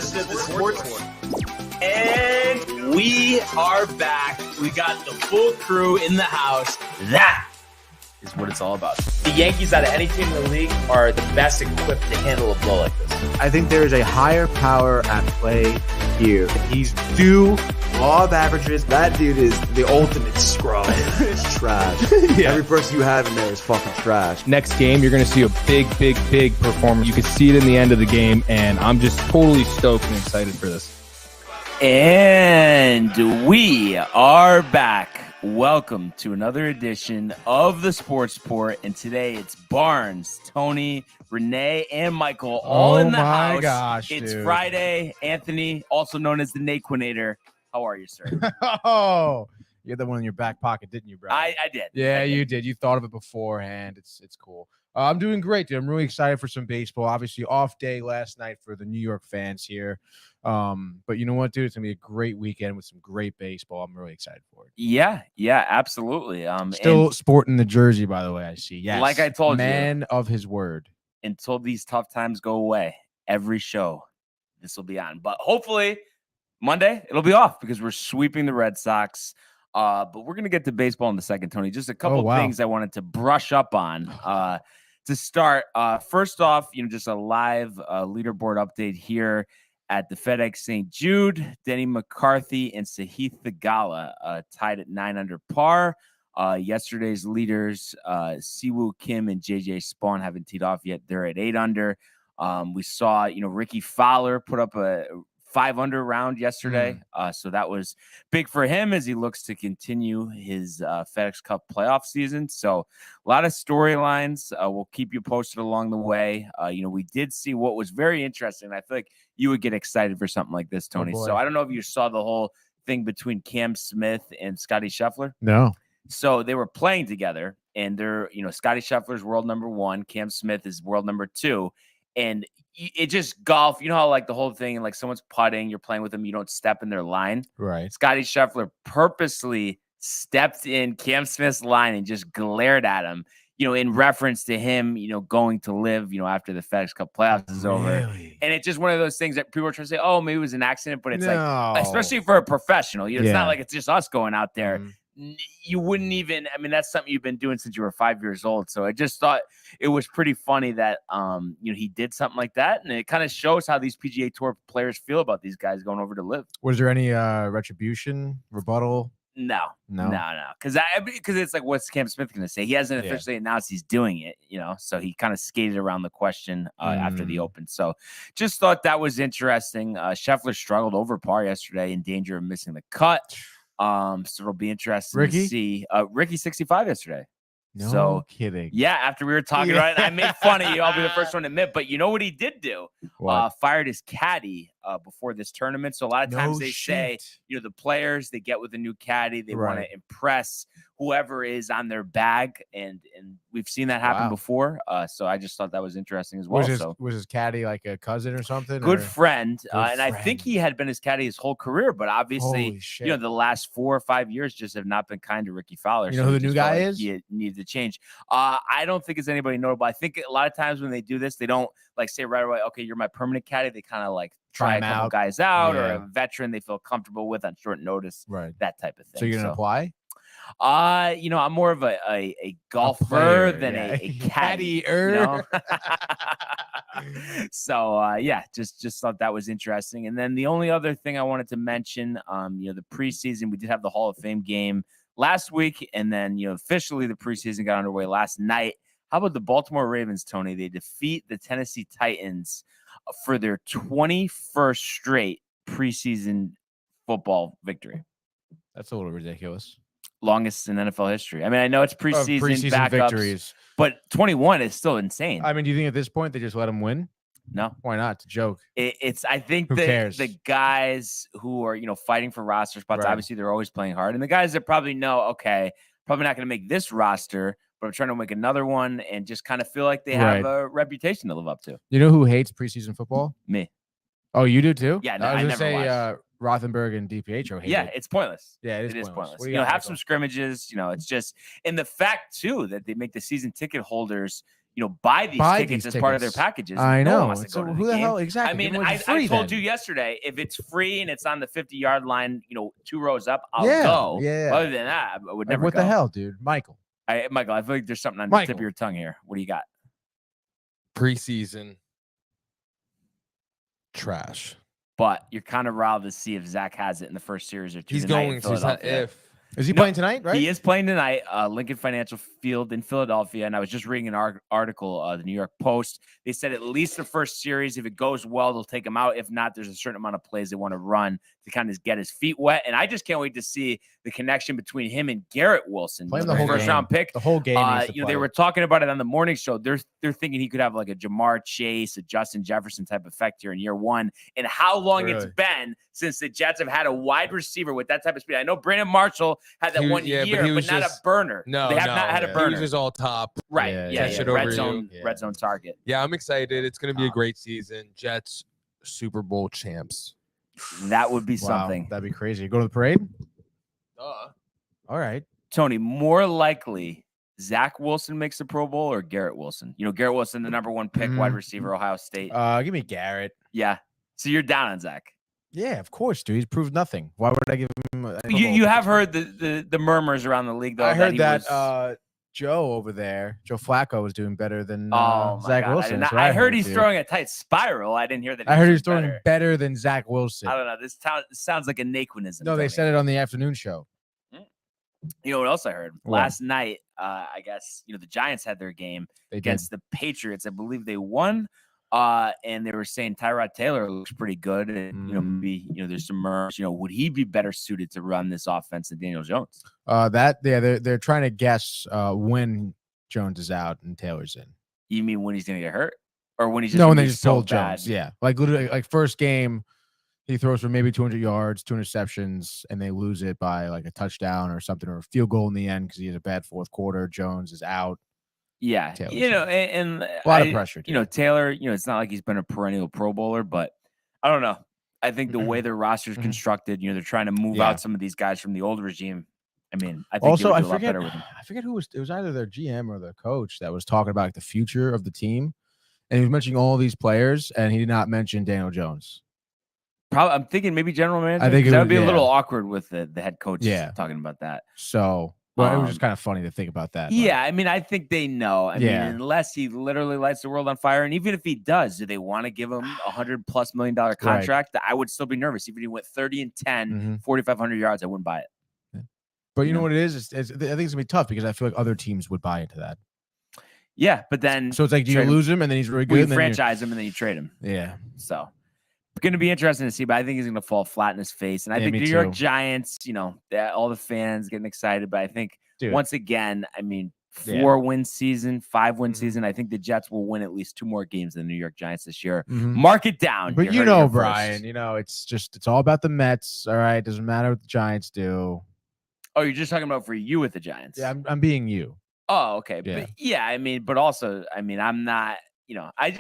edition of the Sports One. And we are back. We got the full crew in the house. That is what it's all about. The Yankees, out of any team in the league, are the best equipped to handle a blow like this. I think there is a higher power at play here. He's due law of averages. That dude is the ultimate scrub. It's trash. Yeah. Every person you have in there is fucking trash. Next game, you're going to see a big performance. You can see it in the end of the game, and I'm just totally stoked and excited for this. And we are back. Welcome to another edition of the Sports Report, and today it's Barnes, Tony, Renee, and Michael all in the house. Gosh, it's dude. Friday. Anthony, also known as the Naquinator. How are you, sir? Oh, you had that one in your back pocket, didn't you, bro? I did. Yeah, you did. You thought of it beforehand. It's cool. I'm doing great, dude. I'm really excited for some baseball. Obviously, off day last night for the New York fans here. But you know what, dude? It's gonna be a great weekend with some great baseball. I'm really excited for it. Yeah, absolutely. Still sporting the jersey, by the way. I see. Yes, like I told you, man of his word. Until these tough times go away, every show this will be on. But hopefully Monday it'll be off because we're sweeping the Red Sox. But we're gonna get to baseball in a second, Tony. Just a couple things I wanted to brush up on. To start, first off, just a live leaderboard update here at the FedEx St. Jude. Denny McCarthy and Sahith Theegala tied at 9 under par. Yesterday's leaders, Siwoo Kim and JJ Spawn, haven't teed off yet. They're at 8 under. We saw, Ricky Fowler put up a 5 under round yesterday. So that was big for him as he looks to continue his FedEx Cup playoff season. So a lot of storylines. We'll keep you posted along the way. We did see what was very interesting. I feel like you would get excited for something like this, Tony. So I don't know if you saw the whole thing between Cam Smith and Scotty Scheffler. No. So they were playing together, and they're, Scotty Scheffler's world number 1. Cam Smith is world number 2. And it just golf, how like the whole thing, like someone's putting, you're playing with them, you don't step in their line. Right. Scotty Scheffler purposely stepped in Cam Smith's line and just glared at him, in reference to him, going to live, after the FedEx Cup playoffs is over. And it's just one of those things that people are trying to say, oh, maybe it was an accident, but it's like, especially for a professional, it's not like it's just us going out there. You wouldn't even, that's something you've been doing since you were 5 years old. So I just thought it was pretty funny that, he did something like that. And it kind of shows how these PGA Tour players feel about these guys going over to live. Was there any retribution, rebuttal? No. Because it's like, what's Cam Smith going to say? He hasn't officially announced he's doing it, so he kind of skated around the question after the Open. So just thought that was interesting. Scheffler struggled over par yesterday, in danger of missing the cut. So it'll be interesting to see. Ricky 65 yesterday. No kidding. Yeah, after we were talking about it, I made fun of you. I'll be the first one to admit. But you know what he did do? Fired his caddy before this tournament. So a lot of times they say, the players, they get with a new caddy. They want to impress whoever is on their bag. And we've seen that happen before. So I just thought that was interesting as well. Was his caddy like a cousin or something? Good friend. And I think he had been his caddy his whole career. But obviously, the last 4 or 5 years just have not been kind to Ricky Fowler. You know who the new guy is? He needs to change. I don't think it's anybody notable. I think a lot of times when they do this, they don't like say right away, okay, you're my permanent caddy. They kind of like try a couple guys out or a veteran they feel comfortable with on short notice. Right. That type of thing. So you're going to apply? I'm more of a golfer than a caddy. So just thought that was interesting. And then the only other thing I wanted to mention, the preseason, we did have the Hall of Fame game last week, and then officially the preseason got underway last night. How about the Baltimore Ravens, Tony? They defeat the Tennessee Titans for their 21st straight preseason football victory. That's a little ridiculous. Longest in NFL history. I know it's preseason backups, victories, but 21 is still insane. Do you think at this point they just let them win? No. Why not? It's a joke. I think the guys who are, fighting for roster spots, obviously they're always playing hard. And the guys that probably know, okay, probably not going to make this roster, but I'm trying to make another one and just kind of feel like they have a reputation to live up to. You know who hates preseason football? Me. Oh, you do too? Yeah, no, I never watched. Rothenberg and DiPietro hate it. It's pointless. Yeah, it is pointless. Have some scrimmages. It's just, and the fact too that they make the season ticket holders, buy these Buy tickets these as part of their tickets. packages. I No one know. wants to So go to who the game. hell exactly? I mean, Give 'em I like free told then. you yesterday, if it's free and it's on the 50-yard line, 2 rows up, I'll Yeah, go. yeah. Other than that, I would Like, never what go. the hell, dude? Michael. Michael, I feel like there's something on the tip of your tongue here. What do you got? Preseason trash. But you're kind of riled to see if Zach has it in the first series or two. He's tonight in going to. It's not Philadelphia. if. Is he playing tonight, right? He is playing tonight, Lincoln Financial Field in Philadelphia. And I was just reading an article, the New York Post. They said at least the first series, if it goes well, they'll take him out. If not, there's a certain amount of plays they want to run to kind of get his feet wet. And I just can't wait to see the connection between him and Garrett Wilson, Playing the the whole first game. round pick. The whole game. They were talking about it on the morning show. They're thinking he could have like a Jamar Chase, a Justin Jefferson type effect here in year one. And how long it's been since the Jets have had a wide receiver with that type of speed. I know Brandon Marshall had that one year, but not a burner. No, they have not had a burner. He was just all top. Right. Red zone target. Yeah, I'm excited. It's going to be a great season. Jets Super Bowl champs. That would be something. That'd be crazy. Go to the parade? All right. Tony, more likely Zach Wilson makes the Pro Bowl or Garrett Wilson? Garrett Wilson, the number 1 pick, wide receiver, Ohio State. Give me Garrett. Yeah. So you're down on Zach. Yeah, of course, dude. He's proved nothing. Why would I give him? You have heard the murmurs around the league, though. I heard that Joe over there, Joe Flacco, was doing better than Zach Wilson. I heard he's throwing a tight spiral. I didn't hear that. I heard he's throwing better than Zach Wilson. I don't know. This sounds like a Naquinism. No, they said it on the afternoon show. You know what else I heard? What? Last night, I guess, the Giants had their game against the Patriots. I believe they won. And they were saying Tyrod Taylor looks pretty good. And, maybe, there's some murmurs, would he be better suited to run this offense than Daniel Jones? They're trying to guess when Jones is out and Taylor's in. You mean when he's going to get hurt? Or when he's just when they just so pulled Jones? Yeah. Like literally, like first game, he throws for maybe 200 yards, 2 interceptions, and they lose it by like a touchdown or something, or a field goal in the end because he has a bad fourth quarter. Jones is out. Yeah, Taylor's and a lot of pressure. Dude. Taylor, it's not like he's been a perennial Pro Bowler, but I don't know. I think the way their roster is constructed, they're trying to move out some of these guys from the old regime. I mean, I think also I forget with him. I forget who it was either their GM or the coach that was talking about like, the future of the team, and he was mentioning all these players, and he did not mention Daniel Jones. Probably, I'm thinking maybe general manager. I think that would be a little awkward with the head coach talking about that. So. Well, it was just kind of funny to think about that. Yeah, I mean, I think they know. I mean, unless he literally lights the world on fire, and even if he does, do they want to give him $100+ million contract? Right. I would still be nervous. Even if he went 30-10, 4,500 yards, I wouldn't buy it. Yeah. But you know what it is? I think it's gonna be tough because I feel like other teams would buy into that. Yeah, but then so it's like, do you lose him and then he's really good? You franchise him and then you trade him. Yeah. So. It's going to be interesting to see, but I think he's going to fall flat in his face. And I think the New York Giants, all the fans getting excited, but I think once again, I mean, 4-win season, 5-win season. I think the Jets will win at least 2 more games than the New York Giants this year. Mark it down. But Brian, it's all about the Mets. All right. Doesn't matter what the Giants do. Oh, you're just talking about for you with the Giants. Yeah, I'm being you. Oh, okay. Yeah. But also, I'm not. I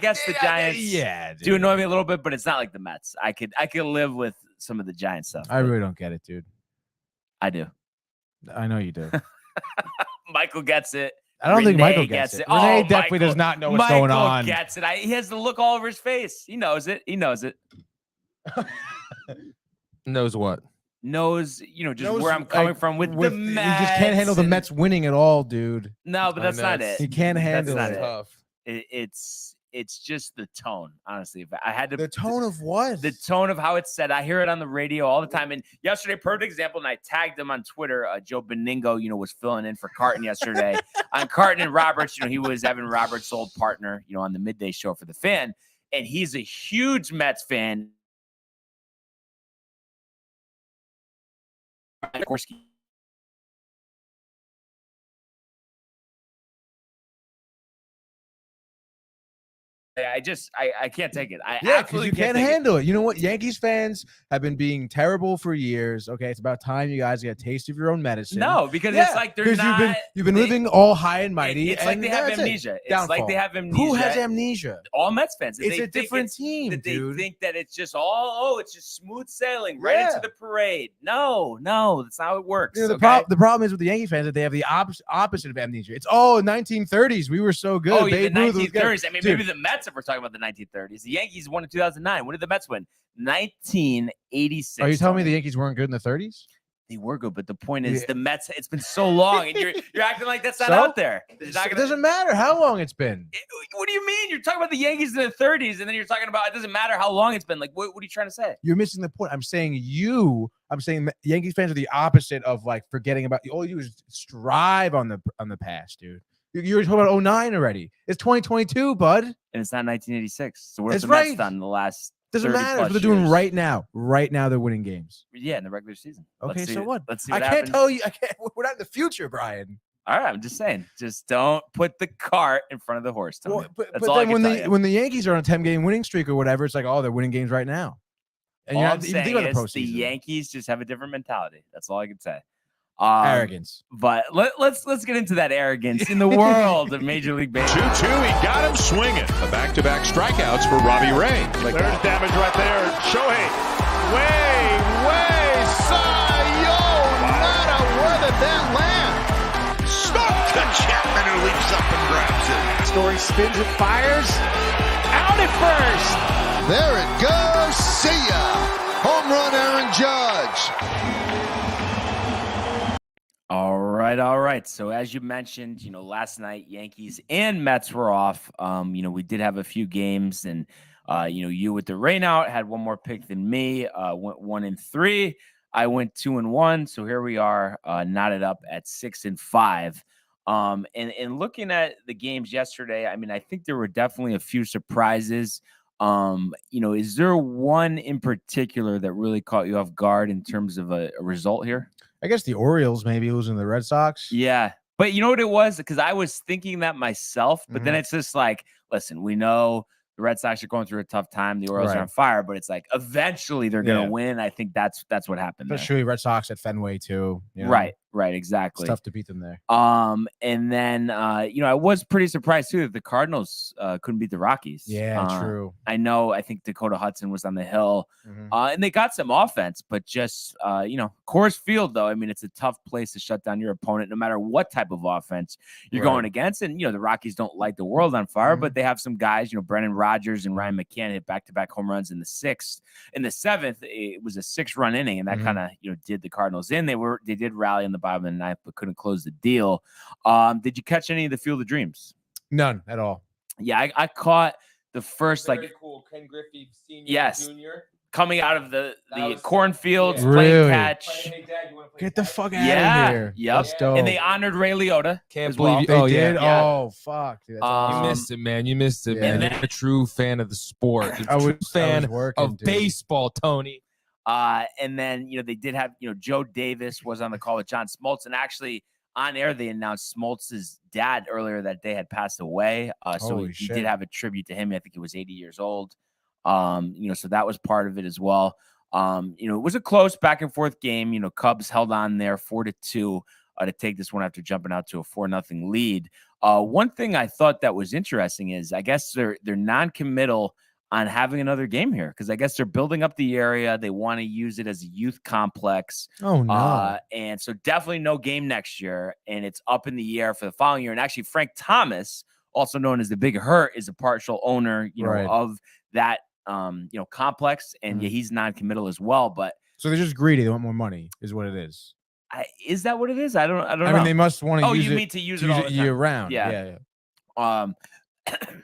guess the Giants do annoy me a little bit, but it's not like the Mets. I could live with some of the Giants stuff. I really don't get it, dude. I do. I know you do. Michael gets it. I don't think Michael gets it. Renee definitely does not know what's going on. Michael gets it. He has the look all over his face. He knows it. Knows what? Knows where I'm coming from with the Mets. He just can't handle the Mets winning at all, dude. No, but that's not it. He can't handle it. Tough. It's just the tone, honestly. If I had to, the tone of what? The tone of how it's said. I hear it on the radio all the time. And yesterday, perfect example, and I tagged him on Twitter. Joe Domingo, was filling in for Carton yesterday. On Carton and Roberts, he was Evan Roberts' old partner, on the midday show for the Fan. And he's a huge Mets fan. Of course, I can't take it. I Yeah, because absolutely you can't take it. handle it. You know what? Yankees fans have been being terrible for years. Okay, it's about time you guys get a taste of your own medicine. No, because Yeah, it's like they're because not. you've been living all high and mighty. It's like and they have that's it. amnesia. It's Downfall. like they have amnesia. Who has amnesia? All Mets fans. It's a different team, that they dude. think that it's just it's just smooth sailing right into the parade. No, that's not how it works. You know, the problem is with the Yankee fans that they have the opposite of amnesia. It's 1930s. We were so good. Oh, yeah, the Babe Ruth was good. 1930s. I mean, Dude. maybe the Mets, if we're talking about the 1930s. The Yankees won in 2009. When did the Mets win? 1986. Are you telling me the Yankees weren't good in the 30s? They were good, but the point is the Mets, it's been so long, and you're acting like that's not So? out there. It doesn't matter how long it's been. What do you mean? You're talking about the Yankees in the 30s, and then you're talking about it doesn't matter how long it's been. Like, what are you trying to say? You're missing the point. I'm saying Yankees fans are the opposite of like forgetting about. All you do is strive on the past, dude. You're talking about 09 already. It's 2022, bud. And it's not 1986. So what have That's the Mets right. done in the last Doesn't 30 matter. plus What they're doing years? right now. Right now, they're winning games. Yeah, in the regular season. Okay, Let's see, so what? Let's see I what can't happens. tell you. I can't. We're not in the future, Brian. All right, I'm just saying. Just don't put the cart in front of the horse, Tony. Well, but That's all I then can tell you. when the Yankees are on a 10-game winning streak or whatever, it's like, they're winning games right now. And All you're I'm not even saying thinking about is the the postseason. Yankees just have a different mentality. That's all I can say. Arrogance. But let's get into that arrogance in the world of Major League Baseball. 2-2, he got him swinging. The back-to-back strikeouts for Robbie Ray. There's damage right there. Shohei, way, Cy-Yo, nada, where did that land? Stuck to Chapman, who leaps up and grabs it. Story spins and fires, out at first. There it goes, see ya. Home run, Aaron Judge. All right. So as you mentioned, last night Yankees and Mets were off. We did have a few games, and you with the rainout had one more pick than me. Went 1-3. I went 2-1. So here we are, knotted up at 6-5. And looking at the games yesterday, I mean, I think there were definitely a few surprises. Is there one in particular that really caught you off guard in terms of a result here? I guess the Orioles maybe losing to the Red Sox. Yeah. But you know what it was? Because I was thinking that myself, but then it's just like, listen, we know the Red Sox are going through a tough time. The Orioles are on fire, but it's like eventually they're going to win. I think that's what happened. Especially Red Sox at Fenway too. Right, exactly. It's tough to beat them there. And then I was pretty surprised too that the Cardinals couldn't beat the Rockies. Yeah, true. I think Dakota Hudson was on the hill, and they got some offense, but just Coors Field though. I mean, it's a tough place to shut down your opponent, no matter what type of offense you're going against. And the Rockies don't light the world on fire, but they have some guys. Brendan Rodgers and Ryan McCann hit back-to-back home runs in the 6th. In the 7th, it was a 6-run inning, and that kind of did the Cardinals in. They did rally in the bottom of the ninth, but couldn't close the deal. Did you catch any of the Field of Dreams? None at all. Yeah, I caught the first Very cool. Ken Griffey Sr. Yes. Jr. coming out of the was cornfields, cool. playing Really? catch. Hey, Dad, you wanna play Get the catch? fuck out Yeah, of here. yep. That's dope. And they honored Ray Liotta. Can't as believe well. you. They Oh, did? yeah. Oh, fuck. Dude, that's awesome. You missed it, man. You missed it, Yeah. man. And You're a true fan of the sport. You're I a true was fan working, of dude. baseball, Tony. And then, they did have, Joe Davis was on the call with John Smoltz, and actually on air, they announced Smoltz's dad earlier that day had passed away. So Holy he shit. did have a tribute to him. I think he was 80 years old. So that was part of it as well. It was a close back and forth game. Cubs held on there 4-2 to take this one after jumping out to a 4-0 lead. One thing I thought that was interesting is I guess they're non-committal on having another game here because I guess they're building up the area. They want to use it as a youth complex. Oh, no. And so definitely no game next year. And it's up in the air for the following year. And actually, Frank Thomas, also known as the Big Hurt, is a partial owner, of that complex. And yeah, he's non-committal as well. But So they're just greedy. They want more money, is what it is. is that what it is? I don't know. I mean, they must want to Oh, use you it. mean to use it all the time. year round. Yeah. Yeah.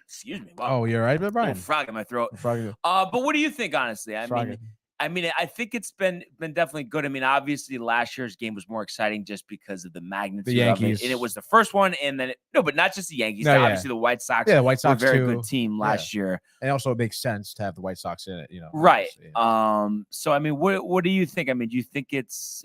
Excuse me. Wow. Oh, you're right, but Little Brian. frog in my throat. Frog- But what do you think, honestly? I Frog- mean, I mean, I think it's been definitely good. I mean, obviously last year's game was more exciting just because of the magnitude of it. Yankees. And it was the first one, and then but not just the Yankees. No, yeah. Obviously the White Sox, Yeah, the White Sox were a very too. good team last year. And also it makes sense to have the White Sox in it, Right. Yeah. So I mean, what do you think? I mean, do you think it's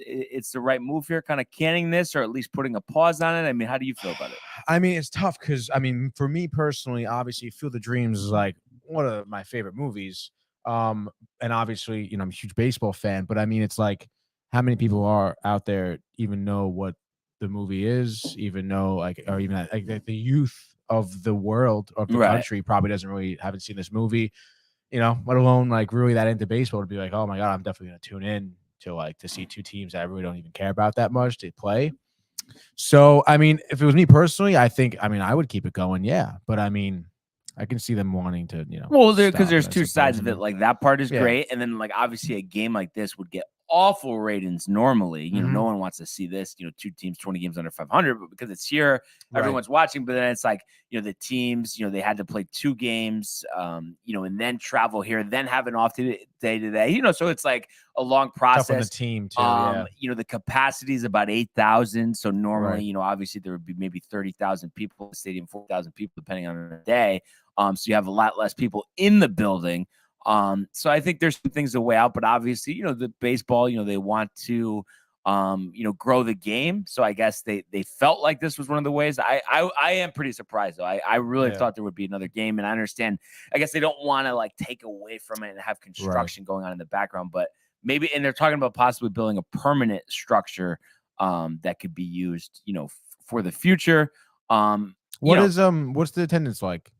the right move here, kind of canning this, or at least putting a pause on it? I mean, how do you feel about it? I mean, it's tough because I mean, for me personally, obviously, Field of Dreams is like one of my favorite movies. And obviously, I'm a huge baseball fan, but I mean, it's like how many people are out there even know what the movie is, even know or even like the youth of the world of the country probably haven't seen this movie, let alone like really that into baseball to be like, oh my God, I'm definitely going to tune in to see two teams that I really don't even care about that much to play. So, I mean, if it was me personally, I would keep it going. Yeah. But I mean, I can see them wanting to, well, because there's two sides of it. Like that part is Yeah. great, and then like obviously a game like this would get awful ratings normally. No one wants to see this. Two teams, 20 games under 500, but because it's here, everyone's watching. But then it's like the teams, they had to play 2 games, and then travel here, then have an off day today. So it's like a long process. Tough on the team too. The capacity is about 8,000. So normally, obviously there would be maybe 30,000 people in the stadium, 4,000 people depending on the day. So you have a lot less people in the building. So I think there's some things to weigh out, but obviously, the baseball, they want to, grow the game. So I guess they felt like this was one of the ways. I am pretty surprised though. I really thought there would be another game, and I understand. I guess they don't want to like take away from it and have construction going on in the background, but maybe, and they're talking about possibly building a permanent structure that could be used, for the future. What's the attendance like?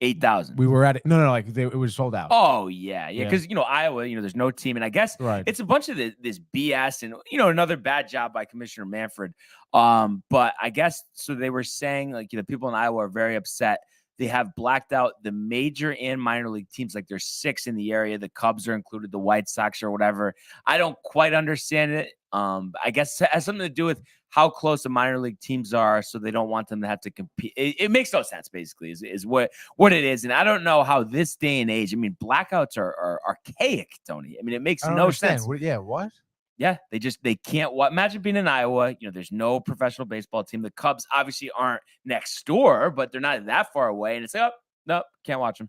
8,000. We were at it. No, like it was sold out. Oh yeah. Because Iowa, there's no team, and I guess it's a bunch of this BS, and another bad job by Commissioner Manfred. But I guess so. They were saying like the people in Iowa are very upset. They have blacked out the major and minor league teams. Like there's 6 in the area. The Cubs are included, the White Sox or whatever. I don't quite understand it. I guess it has something to do with how close the minor league teams are, so they don't want them to have to compete. It makes no sense, basically, is what it is. And I don't know how this day and age, I mean, blackouts are archaic, Tony. I mean, it makes no sense. What? Yeah, they can't. Imagine being in Iowa. There's no professional baseball team. The Cubs obviously aren't next door, but they're not that far away. And it's like, oh, no, can't watch them.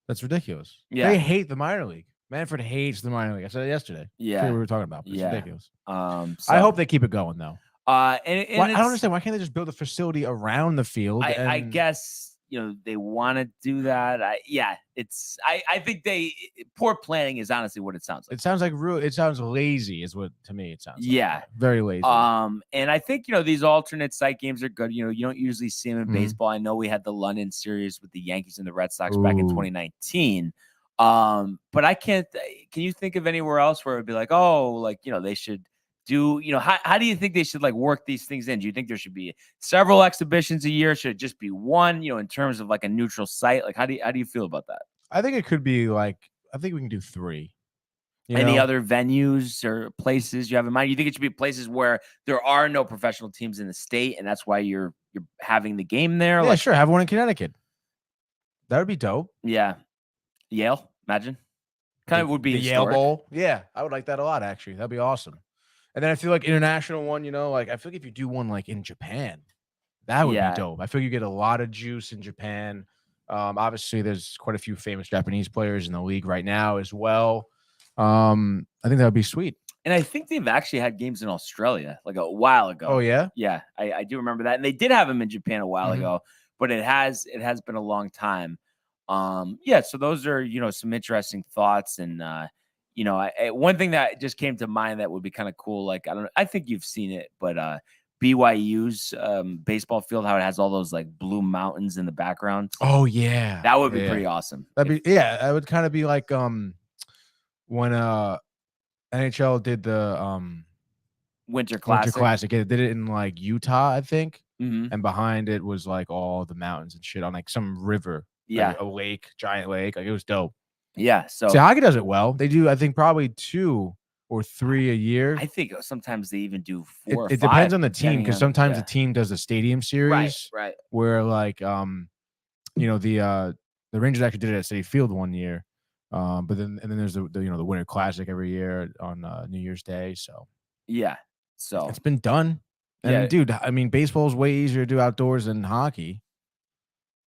That's ridiculous. Yeah, they hate the minor league. Manfred hates the minor league. I said it yesterday. Yeah, we were talking about. It's ridiculous. So, I hope they keep it going though. I don't understand. Why can't they just build a facility around the field? I guess they want to do that. I think poor planning is honestly what it sounds like. It sounds like it sounds lazy, is what to me it sounds. Yeah, like. Very lazy. And I think these alternate site games are good. You don't usually see them in baseball. I know we had the London series with the Yankees and the Red Sox back in 2019. But I can't. Can you think of anywhere else where it'd be like, they should do, how do you think they should like work these things in? Do you think there should be several exhibitions a year? Should it just be one, in terms of like a neutral site? Like, how do you feel about that? I think it could be like, I think we can do 3. Any other venues or places you have in mind? You think it should be places where there are no professional teams in the state, and that's why you're having the game there? Yeah, sure. Have one in Connecticut. That would be dope. Yeah. Yale, imagine. Kind of would be the Yale Bowl. Yeah, I would like that a lot, actually. That'd be awesome. And then I feel like international one, like I feel like if you do one like in Japan, that would be dope. I feel you get a lot of juice in Japan. Obviously, there's quite a few famous Japanese players in the league right now as well. I think that would be sweet. And I think they've actually had games in Australia like a while ago. Oh yeah, yeah, I do remember that. And they did have them in Japan a while ago, but it has been a long time. So those are some interesting thoughts, and one thing that just came to mind that would be kind of cool, like I think you've seen it, but BYU's baseball field, how it has all those like blue mountains in the background. Oh yeah, that would be pretty awesome. That'd be that would kind of be like when NHL did the Winter Classic. It did it in like Utah, I think, and behind it was like all the mountains and shit on like some river. Yeah, like a lake, giant lake. Like it was dope. Yeah. So hockey does it well. They do, I think, probably 2 or 3 a year. I think sometimes they even do 4 or 5. It depends on the team, because sometimes the team does a stadium series. Right. Where like the Rangers actually did it at Citi Field one year. But then there's the Winter Classic every year on New Year's Day. So Yeah. So it's been done. And Yeah. dude, I mean, baseball is way easier to do outdoors than hockey.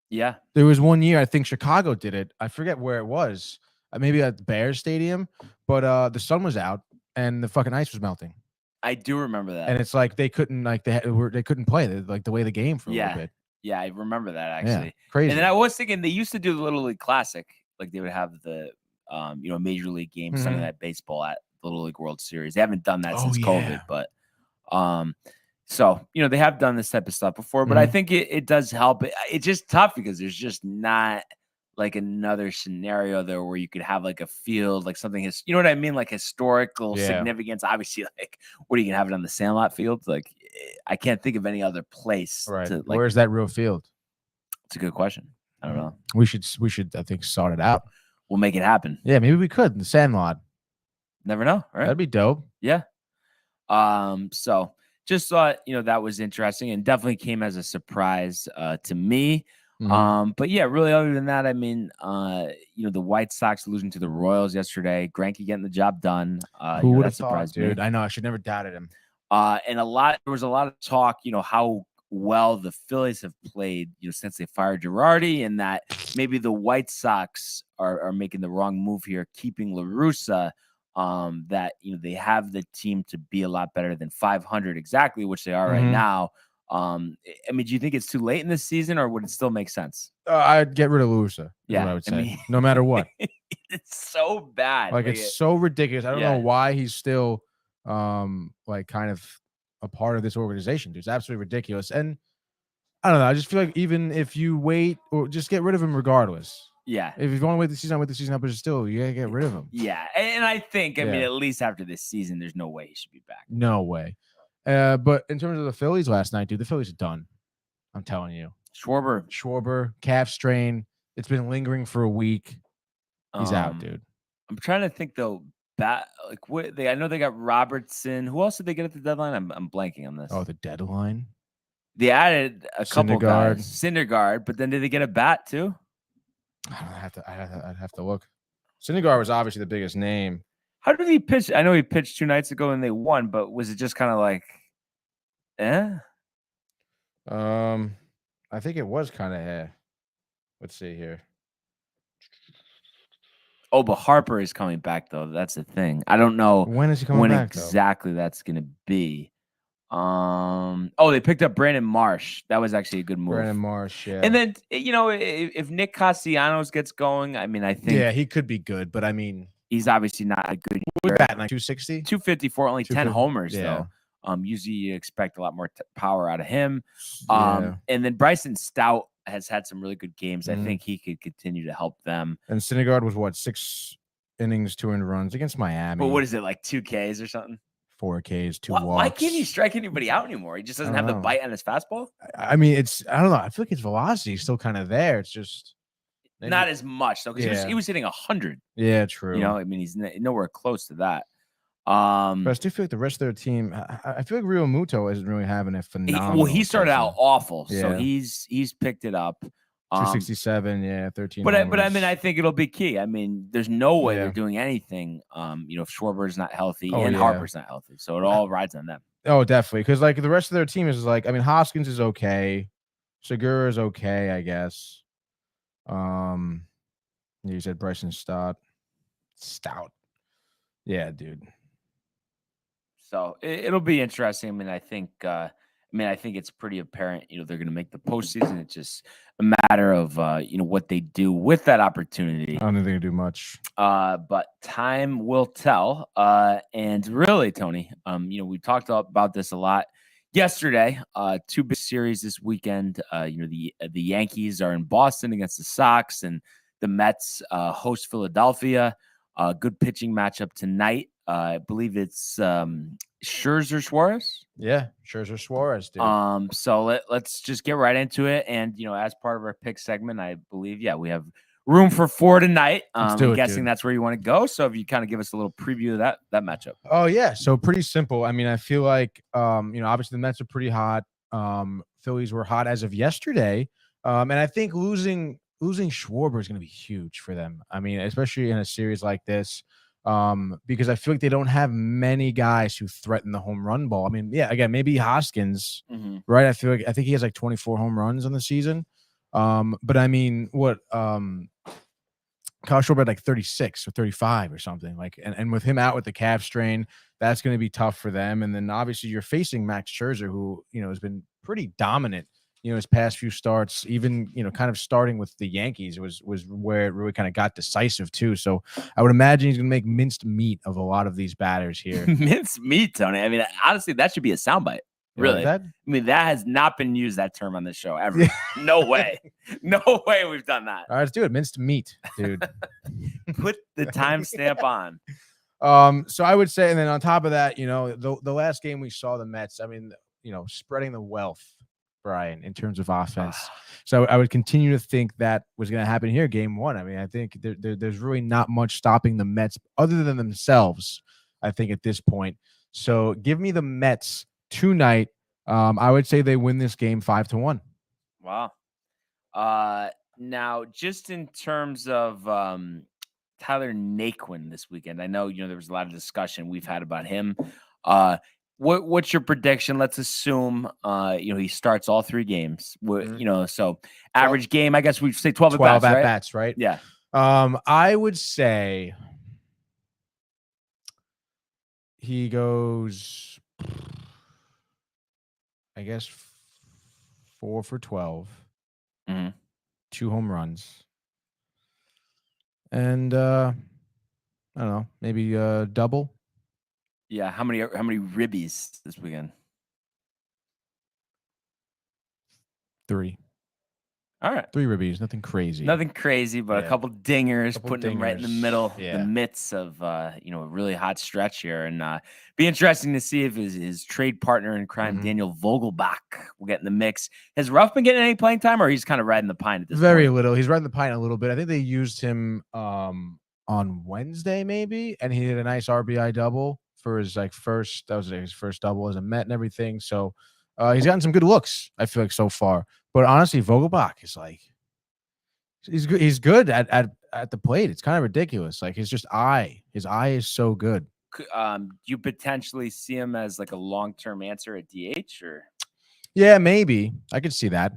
yeah. There was one year I think Chicago did it. I forget where it was. Maybe at the Bears Stadium, but the sun was out and the fucking ice was melting. I do remember that. And it's like they couldn't they couldn't play like the way the game for a little bit. Yeah, I remember that actually. Yeah, crazy. And then I was thinking they used to do the Little League Classic, like they would have the Major League game, Sunday Night Baseball at the Little League World Series. They haven't done that since COVID, but so they have done this type of stuff before. But I think it does help. It's just tough because there's just not like another scenario there where you could have like a field, like something you know what I mean, like historical significance. Obviously, like what are you gonna have it on the Sandlot field? Like I can't think of any other place. Right. To, like, where's that real field? It's a good question. I don't know. We should I think sort it out. We'll make it happen. Yeah, maybe we could in the Sandlot. Never know. Right? That'd be dope. Yeah. So just thought that was interesting and definitely came as a surprise to me. But yeah, really, other than that, I mean, the White Sox losing to the Royals yesterday, Greinke getting the job done. Who would have surprised thought, dude? me. I know I should never doubted him. And there was a lot of talk, how well the Phillies have played, since they fired Girardi, and that maybe the White Sox are making the wrong move here, keeping La Russa. That they have the team to be a lot better than 500 exactly, which they are right now. I mean, do you think it's too late in this season, or would it still make sense? I'd get rid of Lusa. Yeah, I would say, I mean, no matter what. It's so bad. Like it's so ridiculous. I don't know why he's still, like kind of a part of this organization. Dude, it's absolutely ridiculous. And I don't know. I just feel like even if you wait or just get rid of him regardless. Yeah. If you want to wait the season up, but still, you gotta get rid of him. Yeah, and I think, I mean, at least after this season, there's no way he should be back. No way. But in terms of the Phillies last night, dude, the Phillies are done. I'm telling you. Schwarber, calf strain. It's been lingering for a week. He's out, dude. I'm trying to think though. I know they got Robertson. Who else did they get at the deadline? I'm blanking on this. Oh, the deadline. They added a couple guys. Syndergaard, but then did they get a bat too? I'd have to look. Syndergaard was obviously the biggest name. How did he pitch? I know he pitched 2 nights ago and they won, but was it just kind of like, I think it was kind of Let's see here. Oh, but Harper is coming back though. That's the thing. I don't know when is he coming back exactly that's gonna be. They picked up Brandon Marsh. That was actually a good move. Brandon Marsh, yeah. And then if Nick Castellanos gets going, I mean, I think he could be good, but I mean, he's obviously not a good year. Like 260, 254, only 10 homers though. Usually you expect a lot more power out of him. And then Bryson Stout has had some really good games. I think he could continue to help them. And Syndergaard was what, 6 innings, 2 earned runs against Miami. But what is it, like 2 Ks or something? 4 Ks, 2 walks. Why can't he strike anybody out anymore? He just doesn't have the bite on his fastball. I mean, I don't know. I feel like his velocity is still kind of there. It's just not as much though, because he was hitting 100. Yeah, true. I mean, he's nowhere close to that. But I still feel like the rest of their team. I feel like Real Muto isn't really having a phenomenal. He started out awful, so he's picked it up. 267, 13. But I mean, I think it'll be key. I mean, there's no way they're doing anything. If Schwarber's not healthy and Harper's not healthy, so it all rides on them. Oh, definitely, because like the rest of their team is like, I mean, Hoskins is okay, Segura is okay, I guess. You said Bryson Stout. Yeah, dude. So it'll be interesting. I mean, I think it's pretty apparent, they're going to make the postseason. It's just a matter of, what they do with that opportunity. I don't think they're going to do much. But time will tell. And really, Tony, we talked about this a lot yesterday. 2 big series this weekend. The Yankees are in Boston against the Sox, and the Mets host Philadelphia. Good pitching matchup tonight. I believe it's Scherzer Suarez. Yeah, Scherzer Suarez, dude. So let's just get right into it. And as part of our pick segment, I believe we have room for 4 tonight. I'm guessing that's where you want to go. So if you kind of give us a little preview of that matchup. Oh yeah, so pretty simple. I mean, I feel like obviously the Mets are pretty hot. Phillies were hot as of yesterday. And I think losing losing Schwarber is going to be huge for them. I mean, especially in a series like this, because I feel like they don't have many guys who threaten the home run ball. I mean, yeah, again, maybe Hoskins, right? I think he has like 24 home runs on the season. But I mean, what Kyle Schwarber had like 36 or 35 or something, like, and with him out with the calf strain, that's going to be tough for them. And then obviously you're facing Max Scherzer, who, has been pretty dominant, his past few starts, even, kind of starting with the Yankees was where it really kind of got decisive too. So I would imagine he's going to make minced meat of a lot of these batters here. Minced meat, Tony. I mean, honestly, that should be a soundbite. Really? Like that? I mean, that has not been used, that term, on this show ever. No way. No way we've done that. All right, let's do it. Minced meat, dude. Put the timestamp on. So I would say, and then on top of that, the last game we saw the Mets, I mean, spreading the wealth, Brian, in terms of offense. So I would continue to think that was going to happen here, game one. I mean, I think there's really not much stopping the Mets other than themselves, I think, at this point. So give me the Mets tonight. I would say they win this game 5-1. Wow. Now, just in terms of Tyler Naquin this weekend, I know there was a lot of discussion we've had about him. What's your prediction? Let's assume he starts all 3 games. So average game, I guess we'd say 12 at bats, right? Bats, right? Yeah. I would say he goes, I guess, 4 for 12, 2 home runs, and I don't know, maybe double. Yeah. How many ribbies this weekend? 3. All right. 3 ribbies, nothing crazy. Nothing crazy, but a couple dingers, putting them right in the middle, Yeah. the midst of a really hot stretch here, and be interesting to see if his trade partner in crime, Daniel Vogelbach, will get in the mix. Has Ruff been getting any playing time, or he's kind of riding the pine at this Very point? little. He's riding the pine a little bit. I think they used him on Wednesday maybe, and he did a nice RBI double for his first double as a Met and everything. So he's gotten some good looks, I feel like, so far. But honestly, Vogelbach is he's good at the plate. It's kind of ridiculous. Like his eye is so good. You potentially see him as like a long-term answer at DH, or? Yeah, maybe I could see that.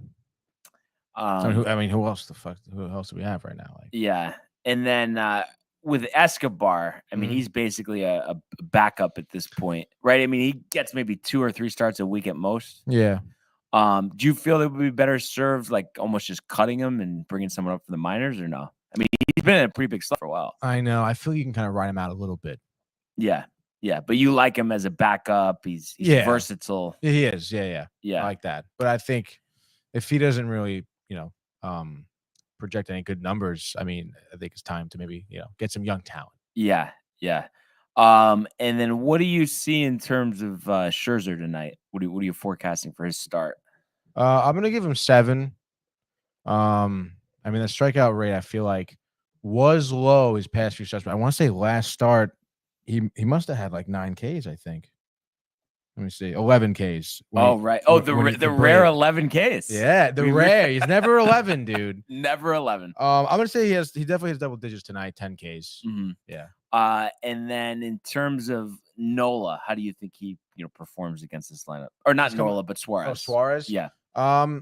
Who else do we have right now? Yeah, and then with Escobar, I mean, he's basically a backup at this point, right? I mean, he gets maybe 2 or 3 starts a week at most. Yeah. Do you feel it would be better served like almost just cutting him and bringing someone up for the minors, or no? I mean, he's been in a pretty big slump for a while. I know. I feel you can kind of ride him out a little bit. Yeah. But you like him as a backup. He's versatile. He is. Yeah. I like that. But I think if he doesn't really, project any good numbers, I mean, I think it's time to maybe, get some young talent. Yeah. And then what do you see in terms of Scherzer tonight? What are you forecasting for his start? I'm gonna give him 7. I mean, the strikeout rate, I feel like, was low his past few starts, but I want to say last start he must have had like 9 Ks, I think. Let me see, 11 Ks. Right. The rare 11 Ks. Yeah, rare. He's never 11, dude. Never 11. I'm gonna say he definitely has double digits tonight, 10 Ks. Yeah. And then in terms of Nola, how do you think he performs against this lineup? Or not Nola, but Suarez. Oh, Suarez. Yeah. I'll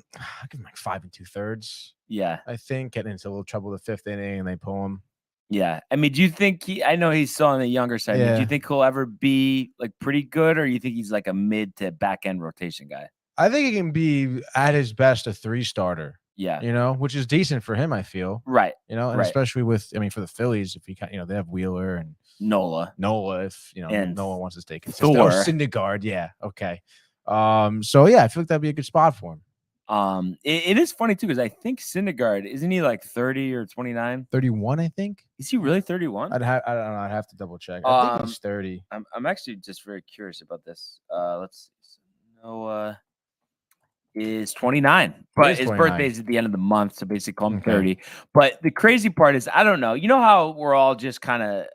give him like 5 2/3. Yeah. I think getting into a little trouble the 5th inning and they pull him. Yeah. I mean, do you think I know he's still on the younger side. Yeah. Do you think he'll ever be like pretty good, or you think he's like a mid to back end rotation guy? I think he can be at his best a 3 starter. Yeah. Which is decent for him, I feel. Right. And especially with, for the Phillies, if he they have Wheeler and Nola, if and no one wants to stay consistent. Thor. Syndergaard, yeah. Okay. So yeah, I feel like that'd be a good spot for him. It is funny too, because I think Syndergaard, isn't he like 30 or 29? 31, I think. Is he really 31? I don't know. I'd have to double check. I think he's 30. I'm actually just very curious about this. Let's see. Noah is 29, but his birthday is at the end of the month, so basically call him 30. But the crazy part is, I don't know. You know how we're all just kind of,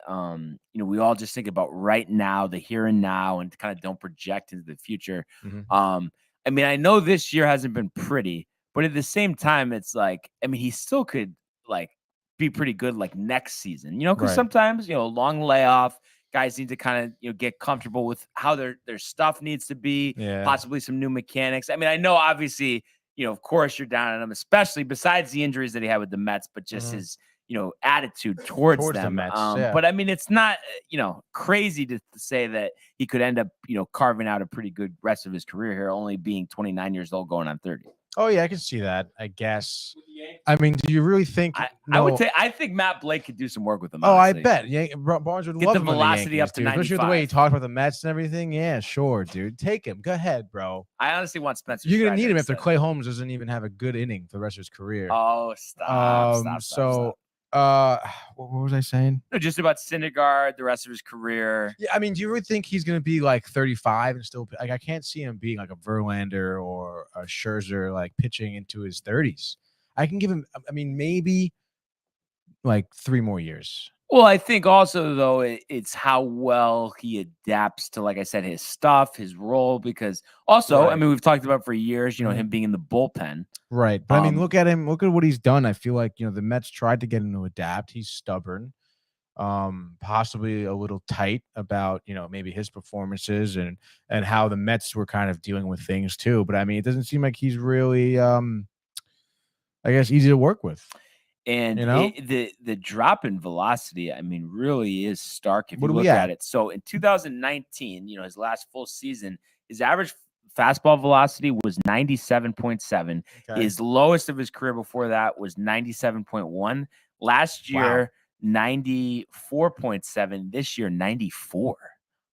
we all just think about right now, the here and now, and kind of don't project into the future. I mean, I know this year hasn't been pretty, But at the same time, it's like, I mean, he still could like be pretty good like next season, because Right. sometimes, long layoff, guys need to kind of, get comfortable with how their stuff needs to be, Yeah. possibly some new mechanics. I mean, I know obviously, of course you're down on him, especially besides the injuries that he had with the Mets, but just his, attitude towards the them. Mets, yeah. But I mean, it's not, crazy to say that he could end up, carving out a pretty good rest of his career here, only being 29 years old, going on 30. Oh yeah, I can see that. I guess. I mean, do you really think? I think Matt Blake could do some work with him. Oh, honestly. I bet. Yeah, Barnes would Get love the him in velocity Yankees, up to dude. 95. Especially with the way he talked about the Mets and everything. Yeah, sure, dude. Take him. Go ahead, bro. I honestly want Spencer. You're gonna need him after after Clay Holmes doesn't even have a good inning for the rest of his career. Oh, stop. What was I saying? No, just about Syndergaard, the rest of his career. Yeah, I mean, do you really think he's gonna be like 35 and still like? I can't see him being like a Verlander or a Scherzer, like pitching into his 30s. I can give him. I mean, maybe like 3 more years. Well, I think also though it's how well he adapts to, like I said, his stuff, his role. Because also, Right. I mean, we've talked about for years, him being in the bullpen. Right. But I mean, look at him. Look at what he's done. I feel like, the Mets tried to get him to adapt. He's stubborn, possibly a little tight about, maybe his performances and how the Mets were kind of dealing with things too. But I mean, it doesn't seem like he's really, I guess, easy to work with. And the drop in velocity, I mean, really is stark if you look at it. So in 2019, his last full season, his average fastball velocity was 97.7. Okay. His lowest of his career before that was 97.1. Last year, 94.7. This year, 94.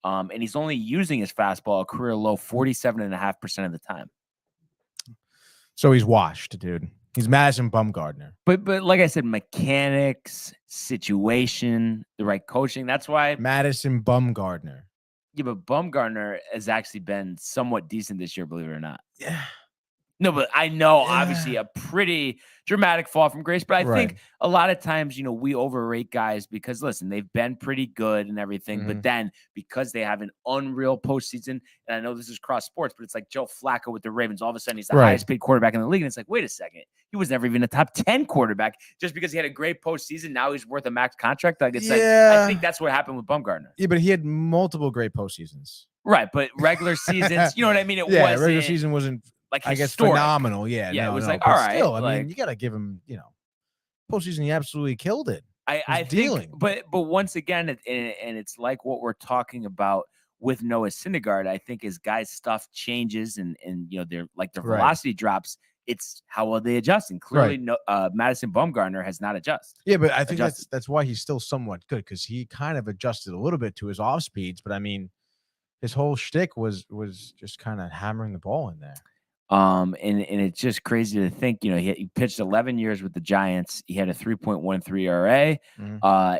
And he's only using his fastball a career low 47.5% of the time. So he's washed, dude. He's Madison Bumgarner. But like I said, mechanics, situation, the right coaching. That's why Madison Bumgarner. Yeah, but Bumgarner has actually been somewhat decent this year, believe it or not. Yeah. No, but I know obviously a pretty dramatic fall from grace. But I think a lot of times, we overrate guys because, listen, they've been pretty good and everything. But then because they have an unreal postseason, and I know this is cross sports, but it's like Joe Flacco with the Ravens. All of a sudden, he's the highest paid quarterback in the league. And it's like, wait a second. He was never even a top 10 quarterback just because he had a great postseason. Now he's worth a max contract. Like, it's like, I think that's what happened with Bumgarner. Yeah, but he had multiple great postseasons. Right. But regular seasons, you know what I mean? It wasn't. Regular season wasn't. Like, I guess historic. phenomenal. Yeah. Yeah, no, it was no, like, but all right. Still, I like, mean, you got to give him, postseason, he absolutely killed it. I think, but once again, and it's like what we're talking about with Noah Syndergaard. I think as guys' stuff changes and they're like their velocity drops, it's how well they adjust. And clearly, Madison Bumgarner has not adjusted. Yeah, but I think that's why he's still somewhat good because he kind of adjusted a little bit to his off speeds. But I mean, his whole shtick was just kind of hammering the ball in there. And it's just crazy to think, he pitched 11 years with the Giants. He had a 3.13 ERA.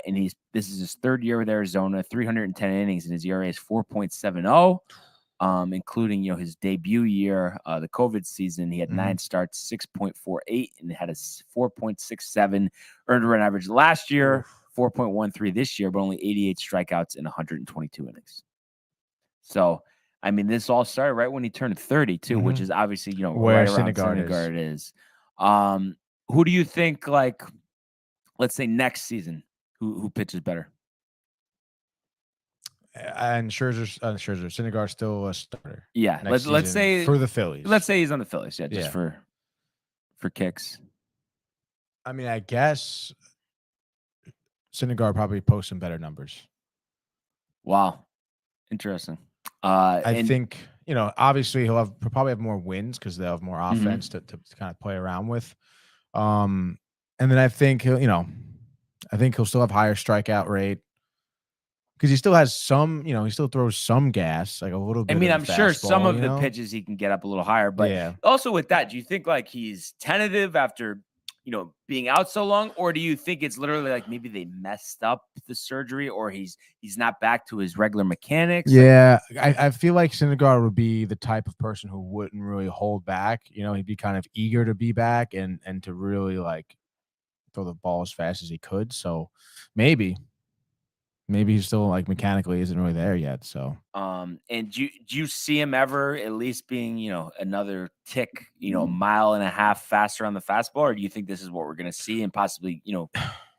And this is his third year with Arizona, 310 innings, and his ERA is 4.70. Including, his debut year, the COVID season. He had 9 starts, 6.48, and had a 4.67 earned run average last year, 4.13 this year, but only 88 strikeouts in 122 innings. So, I mean, this all started right when he turned 30 too, which is obviously, where right around Syndergaard is. Who do you think, like, let's say next season, who pitches better? And Syndergaard's still a starter. Yeah, let's say for the Phillies. Let's say he's on the Phillies. Yeah, just for kicks. I mean, I guess Syndergaard probably posts some better numbers. Wow, interesting. I think obviously he'll probably have more wins because they'll have more offense to kind of play around with. And then I think he'll still have higher strikeout rate because he still has some. He still throws some gas, like a little bit. I mean, I'm sure some of the the pitches he can get up a little higher, but also with that, do you think like he's tentative after being out so long, or do you think it's literally like maybe they messed up the surgery, or he's not back to his regular mechanics? Yeah, I feel like Syndergaard would be the type of person who wouldn't really hold back. He'd be kind of eager to be back and to really like throw the ball as fast as he could. So maybe maybe he's still like mechanically isn't really there yet. So, and do you see him ever at least being, another tick, mile and a half faster on the fastball, or do you think this is what we're going to see and possibly,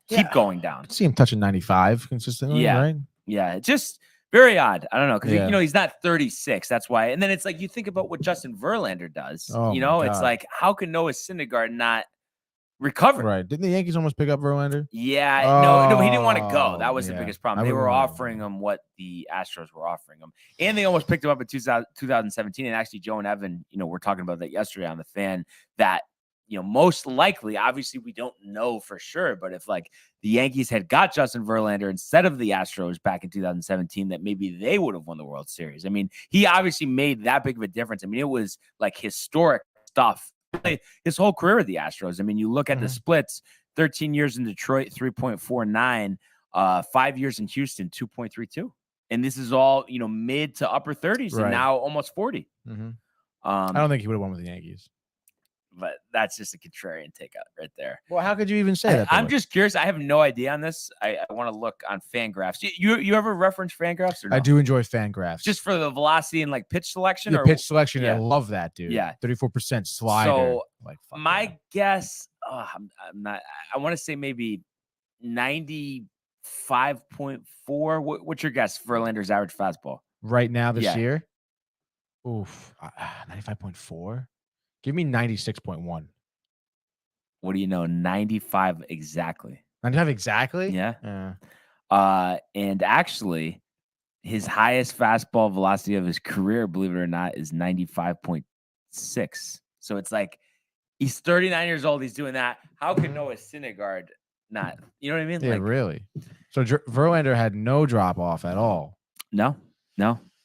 keep going down? I see him touching 95 consistently, right? Yeah, it's just very odd. I don't know because Yeah. he's not 36. That's why. And then it's like you think about what Justin Verlander does. Oh, my it's God. like how can Noah Syndergaard not recover? Right? Didn't the Yankees almost pick up Verlander? Yeah, no, he didn't want to go. That was the yeah. biggest problem. I They were would've wanted offering him what the Astros were offering him, and they almost picked him up in 2017. And actually, Joe and Evan, we're talking about that yesterday on the Fan. That most likely, obviously, we don't know for sure, but if like the Yankees had got Justin Verlander instead of the Astros back in 2017, that maybe they would have won the World Series. I mean, he obviously made that big of a difference. I mean, it was like historic stuff. His whole career with the Astros. I mean, you look at the splits: 13 years in Detroit, 3.49, 5 years in Houston, 2.32, and this is all mid to upper 30s, and now almost 40. I don't think he would have won with the Yankees. But that's just a contrarian takeout right there. Well, how could you even say that? I'm just curious. I have no idea on this. I want to look on Fangraphs. You ever reference Fangraphs? Or no? I do enjoy Fangraphs. Just for the velocity and like pitch selection. The pitch selection. I love that, dude. Yeah, 34% slider. So like my guess, I'm not. I want to say maybe 95.4. What's your guess? Verlander's average fastball right now this year. Oof, 95.4. Give me 96.1. What do you know? 95 exactly. 95 exactly? Yeah. And actually, his highest fastball velocity of his career, believe it or not, is 95.6. So it's like he's 39 years old. He's doing that. How can Noah Syndergaard not? You know what I mean? Yeah, like, really. So Verlander had no drop off at all. No.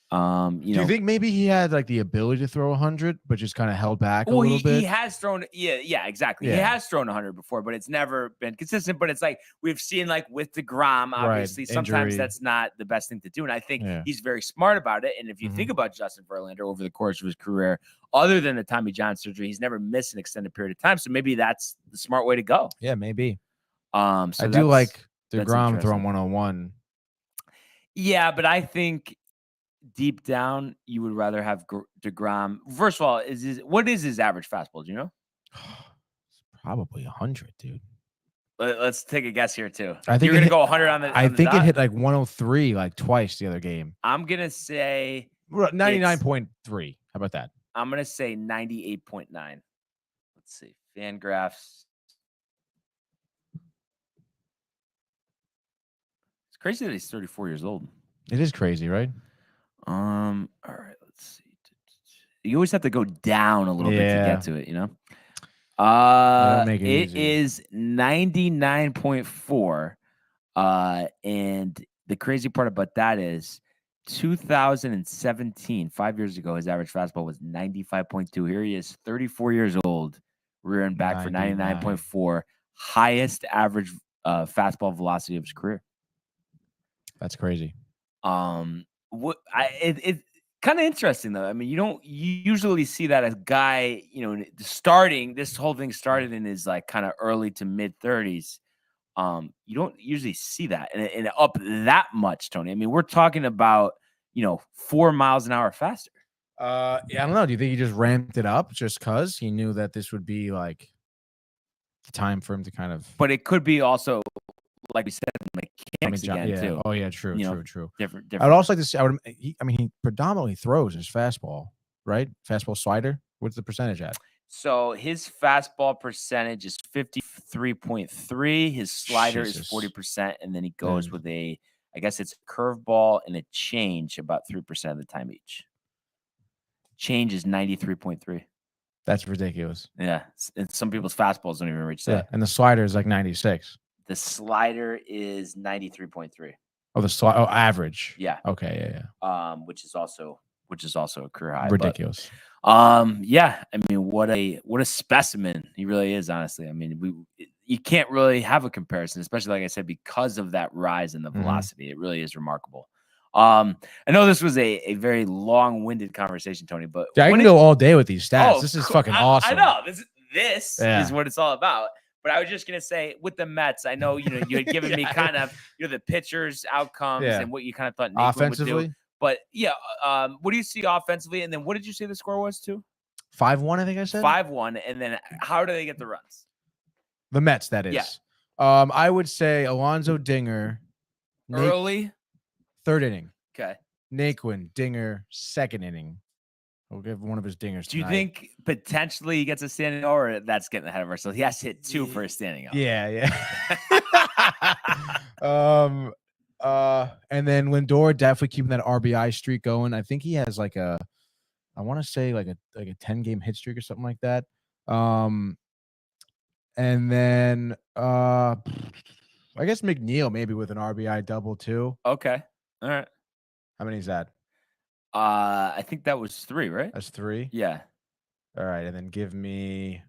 Do you think maybe he had like the ability to throw 100, but just kind of held back a little bit? He has thrown, exactly. He has thrown 100 before, but it's never been consistent. But it's like we've seen, like with DeGrom, obviously, sometimes that's not the best thing to do. And I think he's very smart about it. And if you think about Justin Verlander over the course of his career, other than the Tommy John surgery, he's never missed an extended period of time. So maybe that's the smart way to go. Yeah, maybe. So I do like DeGrom throwing 101. Yeah, but I think deep down, you would rather have DeGrom. First of all, what is his average fastball? Do you know? It's probably 100, dude. Let's take a guess here too. I think you're gonna go 100 on the. I think it hit like 103 like twice the other game. I'm gonna say 99.3. How about that? I'm gonna say 98.9. Let's see, Fangraphs. It's crazy that he's 34 years old. It is crazy, right? All right, let's see. You always have to go down a little bit to get to it, it is 99.4. And the crazy part about that is 2017, 5 years ago, his average fastball was 95.2. Here he is, 34 years old, rear and back for 99.4, highest average fastball velocity of his career. That's crazy. It's kind of interesting though. I mean, you usually see that a guy, this whole thing started in his like kind of early to mid 30s. You don't usually see that and up that much, Tony. I mean, we're talking about 4 miles an hour faster. I don't know. Do you think he just ramped it up just because he knew that this would be like the time for him to kind of? But it could be also, like we said, mechanics again too. Oh yeah, true. Different. I'd also like to see. He predominantly throws his fastball, right? Fastball slider. What's the percentage at? So his fastball percentage is 53.3. His slider is 40%, and then he goes with I guess it's a curveball and a change about 3% of the time each. Change is 93.3. That's ridiculous. Yeah, and some people's fastballs don't even reach that. Yeah, and the slider is like 96. The slider is 93.3. Oh, average. Yeah. Okay. Yeah. Which is also a career high. Ridiculous. But, yeah. I mean, what a specimen he really is. Honestly, I mean, you can't really have a comparison, especially like I said, because of that rise in the velocity. It really is remarkable. I know this was a very long-winded conversation, Tony, but I can go all day with these stats. This is fucking awesome. I know this is what it's all about. But I was just gonna say with the Mets, I know you had given me kind of the pitchers' outcomes and what you kind of thought Nathan offensively would do. But what do you see offensively? And then what did you say the score was too? 5-1, I think I said 5-1. And then how do they get the runs? the Mets. That is. Yeah. I would say Alonso Dinger Early. third inning. Okay. Naquin Dinger second inning. We'll give one of his dingers. Do you tonight. think potentially he gets a standing O, or that's getting ahead of ourselves? He has to hit 2 for a standing O. Yeah. And then Lindor definitely keeping that RBI streak going. I think he has like I want to say like a 10-game hit streak or something like that. And then I guess McNeil maybe with an RBI double too. Okay. All right. How many is that? I think that was 3, right? That's 3. Yeah. All right, and then give me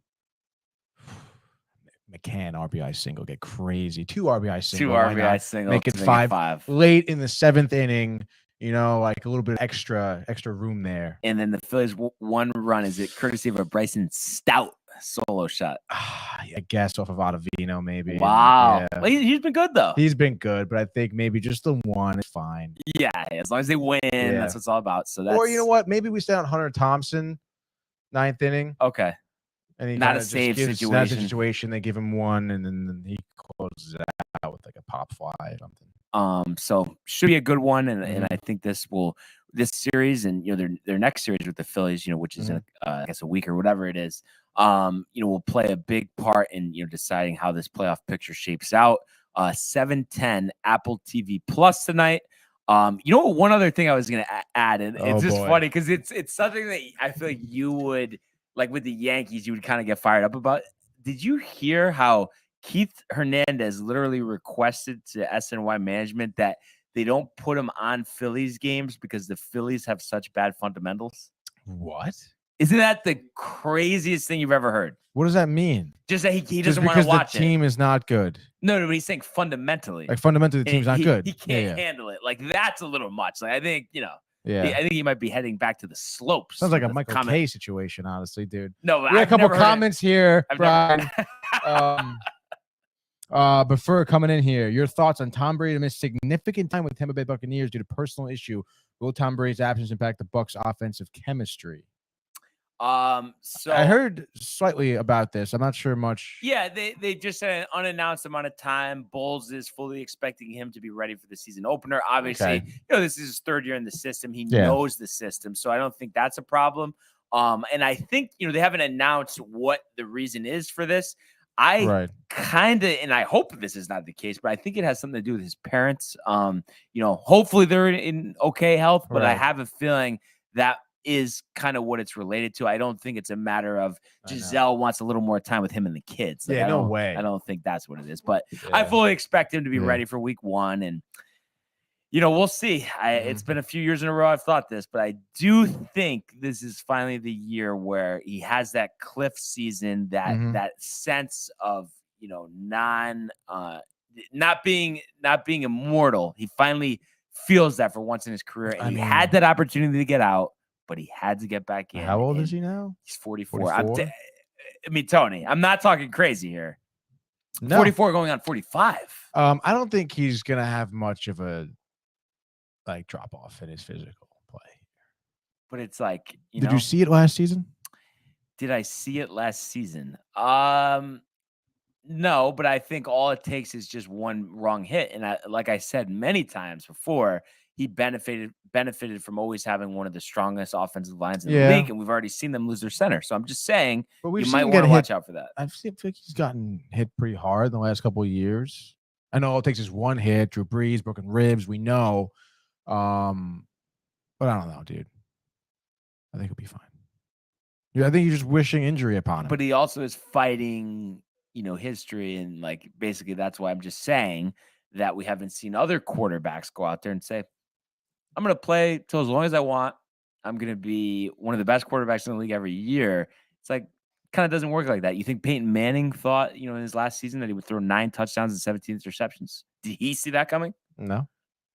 McCann RBI single. Get crazy. 2 RBI single. 2 RBI single. Make it 5. Late in the 7th inning. Like a little bit of extra room there. And then the Phillies 1 run. Is it courtesy of a Bryson Stout solo shot? I guess off of Ottavino, maybe. Wow. Yeah. Well, he's been good though. He's been good, but I think maybe just the 1 is fine. Yeah, as long as they win, that's what it's all about. So that's, or you know what? Maybe we stay on Hunter Thompson, 9th inning. Okay. And he Not kinda a just save gives- situation. Not a situation. They give him 1, and then he closes it out with like a pop fly or something. So should be a good one, and I think this series and their next series with the Phillies, which is in I guess a week or whatever it is, will play a big part in deciding how this playoff picture shapes out. 7:10 Apple TV Plus tonight. One other thing I was gonna add, and it's just funny because it's something that I feel like you would like with the Yankees, you would kind of get fired up about. Did you hear how Keith Hernandez literally requested to SNY management that they don't put him on Phillies games because the Phillies have such bad fundamentals? What? Isn't that the craziest thing you've ever heard? What does that mean? Just that he Just doesn't want to because watch the team is not good. No, but he's saying fundamentally. Like fundamentally, the team's not good. He can't handle it. Like that's a little much. Like I think Yeah. I think he might be heading back to the slopes. Sounds like a with Michael comment. K situation, honestly, dude. No, we got a couple comments here, Brian. Before coming in here, your thoughts on Tom Brady missed significant time with Tampa Bay Buccaneers due to personal issue. Will Tom Brady's absence impact the Bucs' offensive chemistry? So I heard slightly about this. I'm not sure much. Yeah, they just said an unannounced amount of time. Bulls is fully expecting him to be ready for the season opener. Obviously, this is his 3rd year in the system. He knows the system, so I don't think that's a problem. And I think they haven't announced what the reason is for this. I kind of, and I hope this is not the case, but I think it has something to do with his parents. Hopefully they're in okay health, but I have a feeling that is kind of what it's related to. I don't think it's a matter of Giselle wants a little more time with him and the kids. Like, no way. I don't think that's what it is, but I fully expect him to be ready for week 1. And, we'll see. It's been a few years in a row I've thought this, but I do think this is finally the year where he has that cliff season, that sense of, not being immortal. He finally feels that for once in his career. And he had that opportunity to get out, but he had to get back in. How old is he now? He's 44. Tony, I'm not talking crazy here. No. 44 going on 45. I don't think he's gonna have much of a drop off in his physical play. But it's like, did you see it last season? Did I see it last season? No, but I think all it takes is just one wrong hit. And like I said many times before, he benefited from always having one of the strongest offensive lines in the league, and we've already seen them lose their center. So I'm just saying, you might want to watch out for that. I feel like he's gotten hit pretty hard in the last couple of years. I know all it takes is one hit. Drew Brees, broken ribs. We know, but I don't know, dude. I think he'll be fine. I think you're just wishing injury upon him. But he also is fighting, history, and basically that's why I'm just saying that we haven't seen other quarterbacks go out there and say, I'm going to play till as long as I want. I'm going to be one of the best quarterbacks in the league every year. It's kind of doesn't work like that. You think Peyton Manning thought, in his last season that he would throw 9 touchdowns and 17 interceptions? Did he see that coming? No.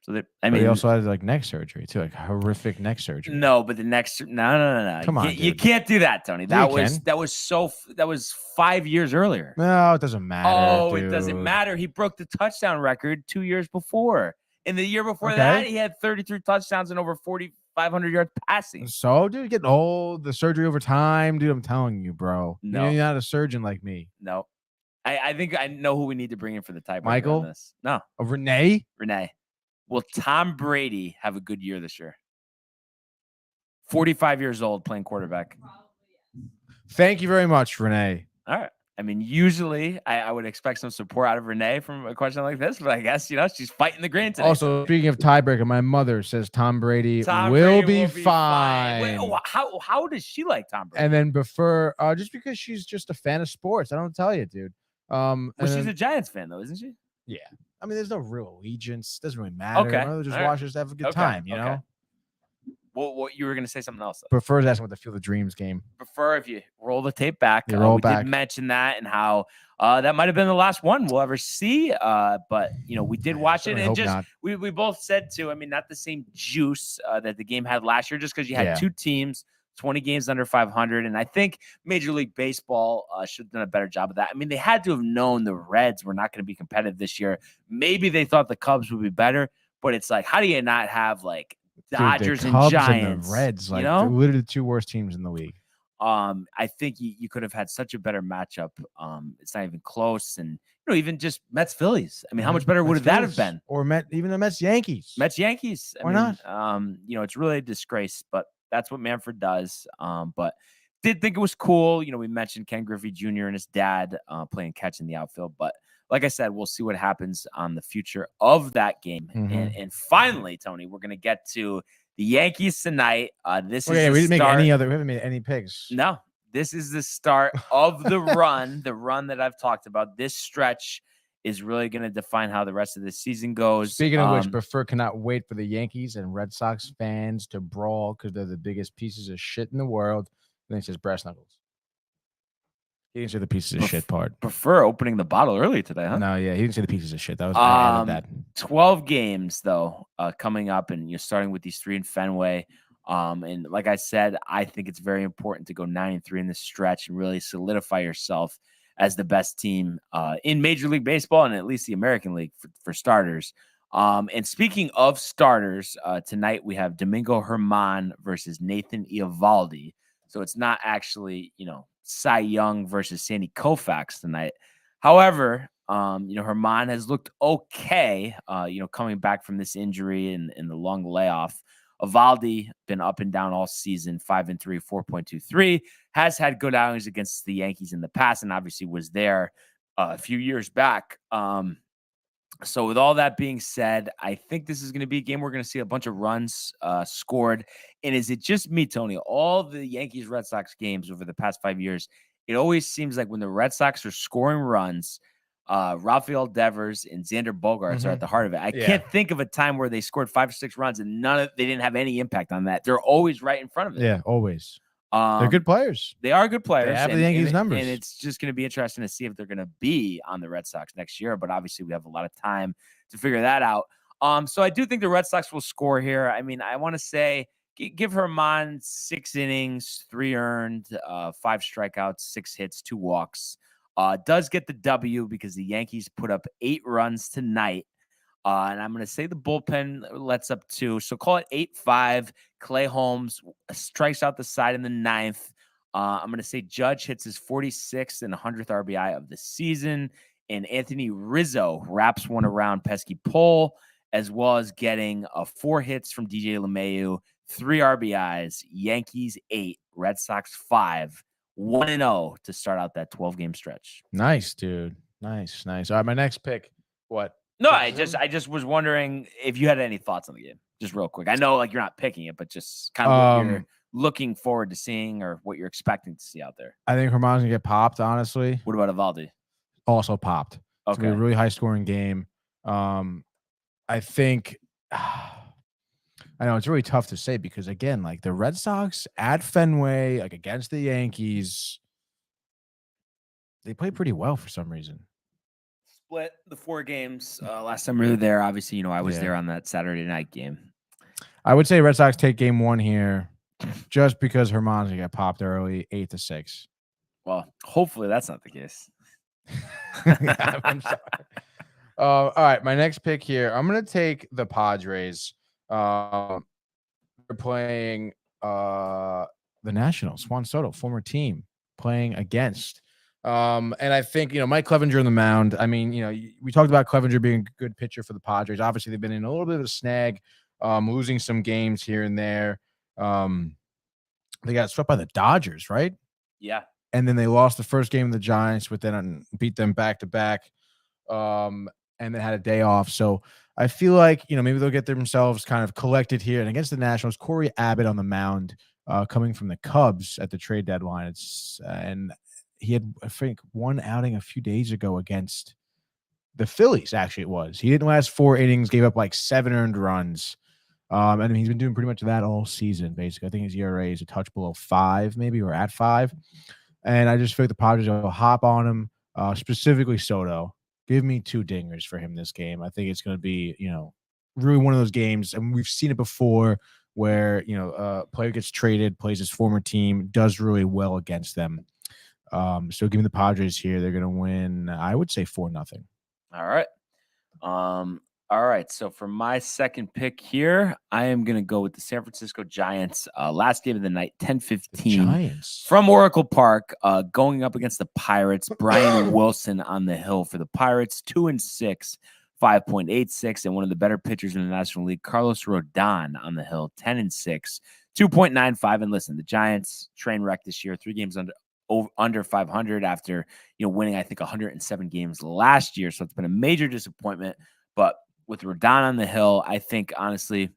So that But he also had like neck surgery too, like horrific neck surgery. no, but the next no. Come on, you dude. can't do that, Tony. Yeah, That was 5 years earlier. No, it doesn't matter. Oh, dude. it doesn't matter. He broke the touchdown record 2 years before. In the year before Okay. that, he had 33 touchdowns and over 4,500 yards passing. So, dude, getting old, the surgery over time, dude. I'm telling you, bro. No. You're not a surgeon like me. No, I think I know who we need to bring in for the tiebreaker. Michael? On this. No, Renee. Will Tom Brady have a good year this year? 45 years old, playing quarterback. Thank you very much, Renee. All right. I mean, usually I would expect some support out of Renee from a question like this, but I guess, she's fighting the grain today. Also, speaking of tiebreaker, my mother says Tom Brady will be fine. Wait, how does she like Tom Brady? And then prefer, just because she's just a fan of sports. I don't tell you, dude. Well, she's a Giants fan, though, isn't she? Yeah. I mean, there's no real allegiance. Doesn't really matter. Okay. My mother just watches to have a good time, you know? Well, you were going to say something else, though. Prefers asking what the Field of Dreams game. Prefer if you roll the tape back. You roll we back. did mention that and how that might have been the last one we'll ever see. But, we did watch it. And just we both said, too, I mean, not the same juice that the game had last year, just because you had two teams, 20 games under 500. And I think Major League Baseball should have done a better job of that. I mean, they had to have known the Reds were not going to be competitive this year. Maybe they thought the Cubs would be better, but it's like, how do you not have like Dodgers and Giants, and the Reds, like they're literally the two worst teams in the league. I think you could have had such a better matchup. It's not even close. And, even just Mets Phillies. I mean, how much better would that have been? Or even the Mets Yankees. Mets Yankees. Why not? It's really a disgrace, but that's what Manfred does. But did think it was cool. We mentioned Ken Griffey Jr. and his dad playing catch in the outfield. But like I said, we'll see what happens on the future of that game. Mm-hmm. And finally, Tony, we're going to get to the Yankees tonight. This is we didn't make we haven't made any picks. No, this is the start of the run, the run that I've talked about. This stretch is really going to define how the rest of the season goes. Speaking of which, cannot wait for the Yankees and Red Sox fans to brawl because they're the biggest pieces of shit in the world. And then he says brass knuckles. He didn't say the pieces of shit part. Prefer opening the bottle early today, huh? No, yeah, he didn't say the pieces of shit. That was I added that. 12 games though coming up, and you're starting with these 3 in Fenway. And like I said, I think it's very important to go 9-3 in this stretch and really solidify yourself as the best team in Major League Baseball and at least the American League for starters. And speaking of starters, tonight we have Domingo Hermann versus Nathan Iavaldi. So it's not actually, Cy Young versus Sandy Koufax tonight. However, Hermann has looked okay, coming back from this injury and the long layoff. Iavaldi been up and down all season, 5-3, 4.23, has had good outings against the Yankees in the past and obviously was there a few years back. So with all that being said, I think this is going to be a game we're going to see a bunch of runs scored. And is it just me, Tony? All the Yankees-Red Sox games over the past 5 years, it always seems like when the Red Sox are scoring runs, Rafael Devers and Xander Bogaerts are at the heart of it. I can't think of a time where they scored 5 or 6 runs and they didn't have any impact on that. They're always right in front of it. Yeah, always. They're good players. They are good players. They have the Yankees numbers. And it's just going to be interesting to see if they're going to be on the Red Sox next year. But obviously, we have a lot of time to figure that out. So I do think the Red Sox will score here. I mean, I want to say give Hermann 6 innings, 3 earned, 5 strikeouts, 6 hits, 2 walks. Does get the W because the Yankees put up 8 runs tonight. And I'm going to say the bullpen lets up 2. So call it 8-5. Clay Holmes strikes out the side in the 9th. I'm going to say Judge hits his 46th and 100th RBI of the season. And Anthony Rizzo wraps one around pesky pole, as well as getting 4 hits from DJ LeMahieu, 3 RBIs, Yankees 8, Red Sox 5, 1-0 to start out that 12-game stretch. Nice, dude. Nice. All right, my next pick. What? No, I just was wondering if you had any thoughts on the game, just real quick. I know like you're not picking it, but just kind of what you're looking forward to seeing or what you're expecting to see out there. I think Hermann's gonna get popped, honestly. What about Iavaldi? Also popped. It's Okay. gonna be a really high scoring game. I think I know it's really tough to say because again, like the Red Sox at Fenway, like against the Yankees, they play pretty well for some reason. split the 4 games. Last time we were there, obviously, I was there on that Saturday night game. I would say Red Sox take game 1 here, just because Hermann's gonna get popped early, 8-6. Well, hopefully that's not the case. I'm sorry. All right, my next pick here. I'm gonna take the Padres. They're playing the Nationals. Juan Soto, former team, playing against. And I think Mike Clevenger on the mound. I mean, we talked about Clevenger being a good pitcher for the Padres. Obviously, they've been in a little bit of a snag, losing some games here and there. They got swept by the Dodgers, right? Yeah. And then they lost the first game of the Giants, but then beat them back to back. And then had a day off. So I feel like, maybe they'll get themselves kind of collected here. And against the Nationals, Corey Abbott on the mound, coming from the Cubs at the trade deadline. And he had, I think, one outing a few days ago against the Phillies, actually it was. He didn't last 4 innings, gave up like 7 earned runs. And he's been doing pretty much that all season, basically. I think his ERA is a touch below 5, maybe, or at 5. And I just feel like the Padres will hop on him, specifically Soto. Give me 2 dingers for him this game. I think it's going to be, really one of those games, and we've seen it before where, a player gets traded, plays his former team, does really well against them. So give me the Padres here. They're going to win, I would say 4-0. All right. All right. So for my second pick here, I am going to go with the San Francisco Giants. Last game of the night, 10-15 Giants from Oracle Park, going up against the Pirates. Brian Wilson on the hill for the Pirates, 2-6, 5.86, and one of the better pitchers in the National League, Carlos Rodon on the hill, 10-6, 2.95. And listen, the Giants train wreck this year, 3 games under 500 after winning, I think, 107 games last year. So it's been a major disappointment. But with Rodon on the hill, I think, honestly,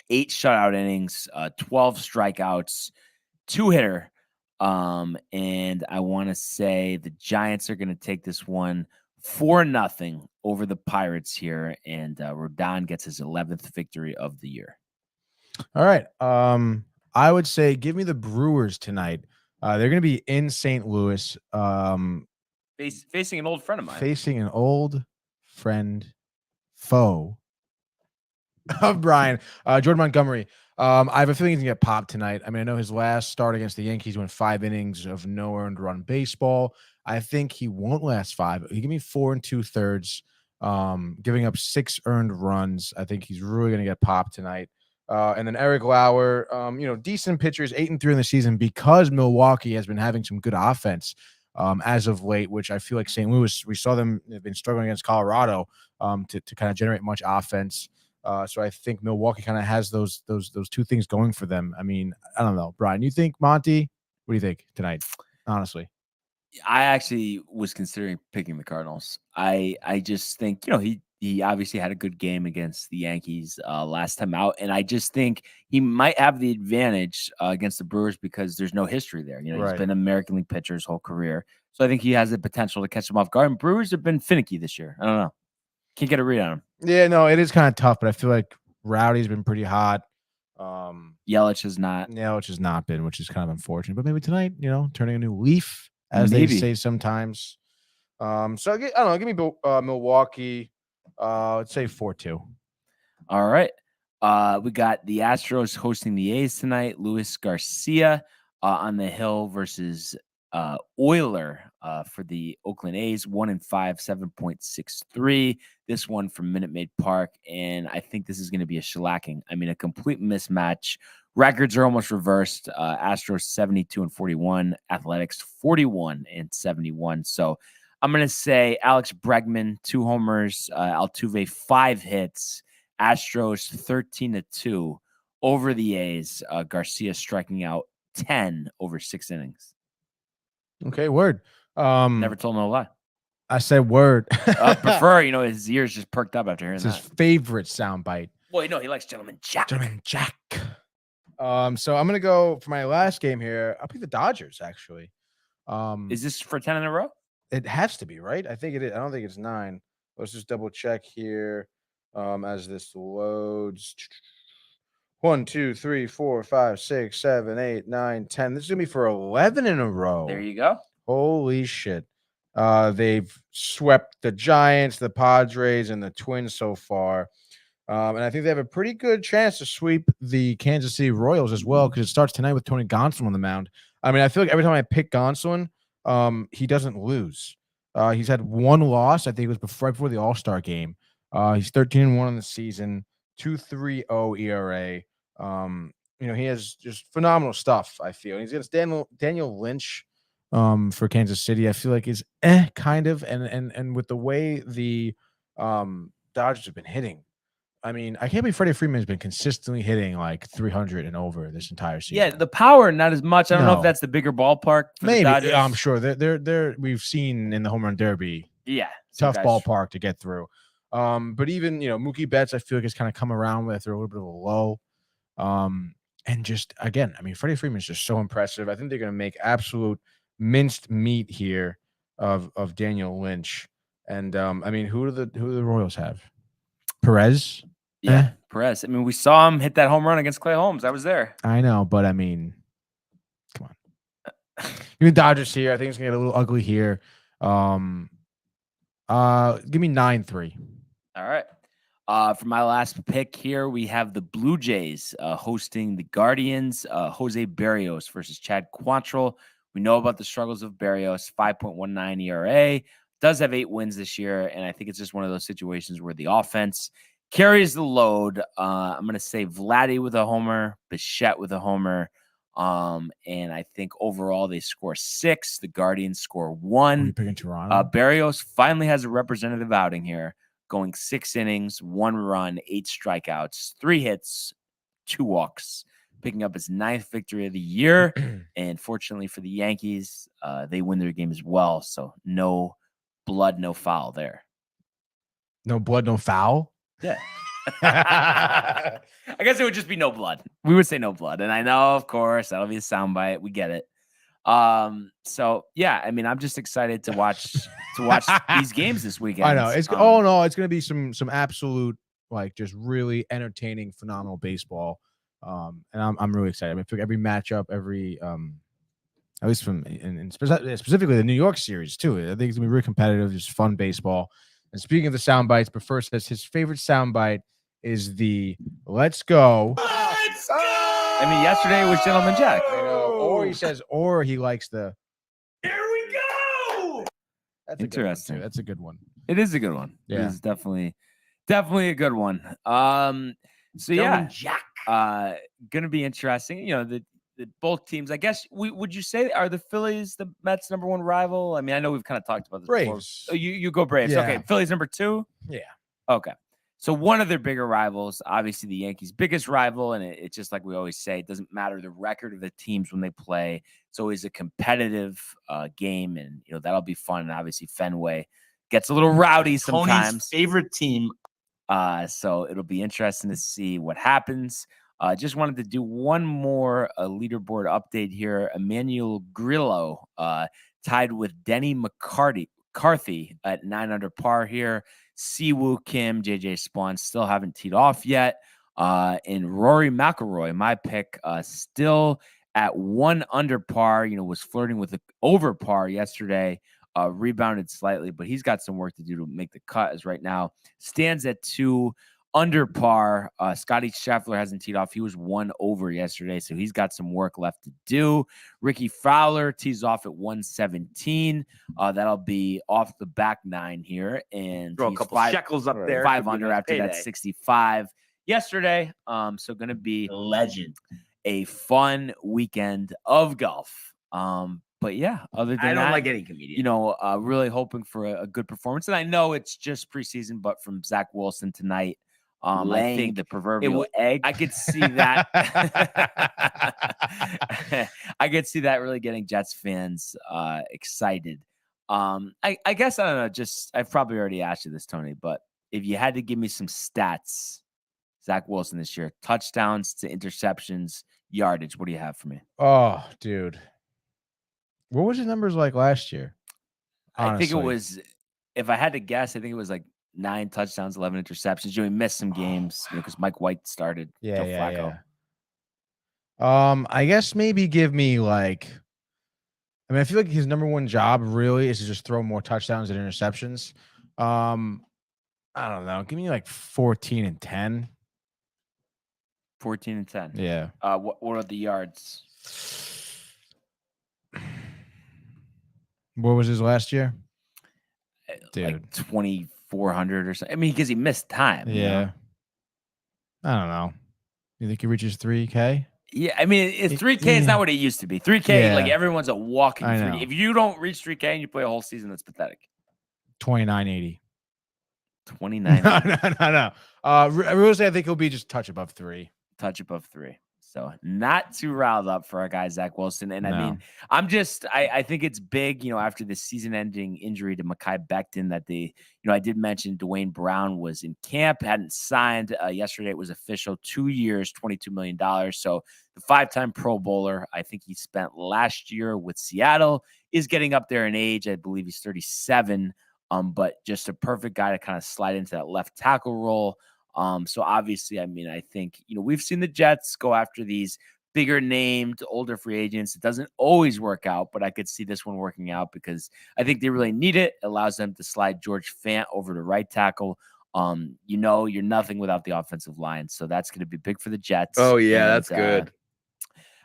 8 shutout innings, 12 strikeouts, 2-hitter. And I want to say the Giants are going to take this one 4-0 over the Pirates here. And Rodon gets his 11th victory of the year. All right. I would say give me the Brewers tonight. They're going to be in St. Louis. Facing an old friend of mine. Facing an old friend, foe of Brian, Jordan Montgomery. I have a feeling he's going to get popped tonight. I mean, I know his last start against the Yankees went 5 innings of no earned run baseball. I think he won't last 5. He give me 4 2/3, giving up 6 earned runs. I think he's really going to get popped tonight. And then Eric Lauer, decent pitchers, 8-3 in the season because Milwaukee has been having some good offense as of late, which I feel like St. Louis, we saw them have been struggling against Colorado to kind of generate much offense. So I think Milwaukee kind of has those 2 things going for them. I mean, I don't know. Brian, you think Monty? What do you think tonight? Honestly. I actually was considering picking the Cardinals. I just think, he obviously had a good game against the Yankees last time out. And I just think he might have the advantage against the Brewers because there's no history there. He's been an American League pitcher his whole career. So I think he has the potential to catch them off guard. And Brewers have been finicky this year. I don't know. Can't get a read on him. Yeah, no, it is kind of tough, but I feel like Rowdy's been pretty hot. Yelich has not. Yelich has not been, which is kind of unfortunate. But maybe tonight, turning a new leaf, as they say sometimes. So I don't know. Give me Milwaukee. Let's say 4-2. All right. We got the Astros hosting the A's tonight. Luis Garcia on the hill versus Euler for the Oakland A's. 1-5, 7.63. This one from Minute Maid Park, and I think this is going to be a shellacking. I mean, a complete mismatch. Records are almost reversed. Astros 72-41, Athletics 41-71. So I'm going to say Alex Bregman, 2 homers, Altuve 5 hits, Astros 13-2 over the A's. Garcia striking out 10 over 6 innings. Okay, word. Never told no lie. I said word. Prefer, his ears just perked up after hearing it's that. His favorite soundbite. Well, he likes Gentleman Jack. Gentleman Jack. So I'm gonna go for my last game here. I'll pick the Dodgers, actually. Is this for 10 in a row? It has to be, right? I think it is. I don't think it's 9. Let's just double check here. As this loads. 1, 2, 3, 4, 5, 6, 7, 8, 9, 10. This is gonna be for 11 in a row. There you go. Holy shit. They've swept the Giants, the Padres, and the Twins so far. And I think they have a pretty good chance to sweep the Kansas City Royals as well, because it starts tonight with Tony Gonsolin on the mound. I mean, I feel like every time I pick Gonsolin, he doesn't lose. He's had one loss. I think it was right before the All-Star game. He's 13-1 on the season, 2.30 ERA. He has just phenomenal stuff, I feel. And he's against Daniel Lynch for Kansas City. I feel like is kind of, and with the way the Dodgers have been hitting, I mean, I can't believe Freddie Freeman has been consistently hitting like 300 and over this entire season. Yeah, the power, not as much. I don't know if that's the bigger ballpark for Maybe. the Dodgers. I'm sure they're we've seen in the home run derby. Yeah, tough ballpark to get through. But even Mookie Betts, I feel like has kind of come around with a little bit of a low. And just again, I mean, Freddie Freeman is just so impressive. I think they're going to make absolute minced meat here of Daniel Lynch. And I mean, who do the Royals have? Perez. Yeah, Perez. I mean, we saw him hit that home run against Clay Holmes. I was there. I know, but I mean, come on. Even Dodgers here. I think it's gonna get a little ugly here. Give me 9-3. All right. For my last pick here, we have the Blue Jays hosting the Guardians. Jose Berrios versus Chad Quantrill. We know about the struggles of Berrios. 5.19 ERA. Does have 8 wins this year, and I think it's just one of those situations where the offense carries the load. I'm going to say Vladdy with a homer, Bichette with a homer. And I think overall they score 6. The Guardians score 1. Are you picking Toronto? Berrios finally has a representative outing here, going 6 innings, 1 run, 8 strikeouts, 3 hits, 2 walks, picking up his 9th victory of the year. And fortunately for the Yankees, they win their game as well. So no blood, no foul there. No blood, no foul? Yeah. I guess it would just be no blood. We would say no blood. And I know, of course, that'll be a soundbite. We get it. So yeah, I mean, I'm just excited to watch these games this weekend. I know. It's it's gonna be some absolute, like, just really entertaining, phenomenal baseball. And I'm really excited. I mean, for every matchup, every at least specifically the New York series too. I think it's gonna be really competitive, just fun baseball. And speaking of the sound bites, but first says his favorite sound bite is the "Let's go." Let's go! I mean, yesterday was Gentleman Jack. Or he says, or he likes the "Here we go." That's interesting. That's a good one. It is a good one. Yeah. It is definitely a good one. So yeah, Jack. Gonna be interesting. The both teams, I guess, would you say, are the Phillies the Mets' #1 rival? I mean, I know we've kind of talked about this Braves. before. Oh, you go Braves. Yeah. Okay, Phillies #2? Yeah. Okay. So one of their bigger rivals, obviously the Yankees' biggest rival, and it's just like we always say, it doesn't matter the record of the teams when they play. It's always a competitive game, and that'll be fun. And obviously Fenway gets a little rowdy sometimes. Tony's favorite team. So it'll be interesting to see what happens. Just wanted to do one more leaderboard update here. Emmanuel Grillo tied with Denny McCarthy at 9 under par here. Siwoo Kim, JJ Spawn still haven't teed off yet. And Rory McIlroy, my pick, still at 1 under par. Was flirting with the over par yesterday. Rebounded slightly, but he's got some work to do to make the cut. As right now stands at 2 under par. Scotty Scheffler hasn't teed off. He was 1 over yesterday, so he's got some work left to do. Ricky Fowler tees off at 117. That'll be off the back 9 here, and Throw a couple shekels up there. 5 under after that 65 yesterday. So going to be Legend. a fun weekend of golf. But yeah, other than I don't that, like any comedian. really hoping for a good performance. And I know it's just preseason, but from Zach Wilson tonight, I think the proverbial egg. I could see that. I could see that really getting Jets fans excited. I guess, I don't know. I've probably already asked you this, Tony, but if you had to give me some stats, Zach Wilson this year, touchdowns to interceptions, yardage, what do you have for me? Oh, dude. What was his numbers like last year? Honestly. I think it was, if I had to guess, I think it was like 9 touchdowns, 11 interceptions. He missed some games because Mike White started. Flacco. I guess maybe give me like I mean, I feel like his number one job really is to just throw more touchdowns than interceptions. I don't know. Give me like 14 and 10. 14 and 10. Yeah. What are the yards? What was his last year? Dude. Like 2,400 or something. I mean, because he missed time. Yeah. You know? I don't know. You think he reaches 3K? Yeah, I mean, it's 3K is not what it used to be. 3K, like everyone's a walking 3K. If you don't reach 3K and you play a whole season, that's pathetic. 2980. 29. No. Really, I think he'll be just touch above 3. Touch above 3. So not too riled up for our guy, Zach Wilson. And I mean, I think it's big, after the season-ending injury to Mekhi Becton that I did mention Dwayne Brown was in camp, hadn't signed. Yesterday it was official, 2 years, $22 million. So the 5-time Pro Bowler, I think he spent last year with Seattle, is getting up there in age. I believe he's 37, but just a perfect guy to kind of slide into that left tackle role. So obviously, I mean, I think, we've seen the Jets go after these bigger named older free agents. It doesn't always work out, but I could see this one working out because I think they really need it. It allows them to slide George Fant over to right tackle. You're nothing without the offensive line. So that's going to be big for the Jets. Oh yeah, that's good.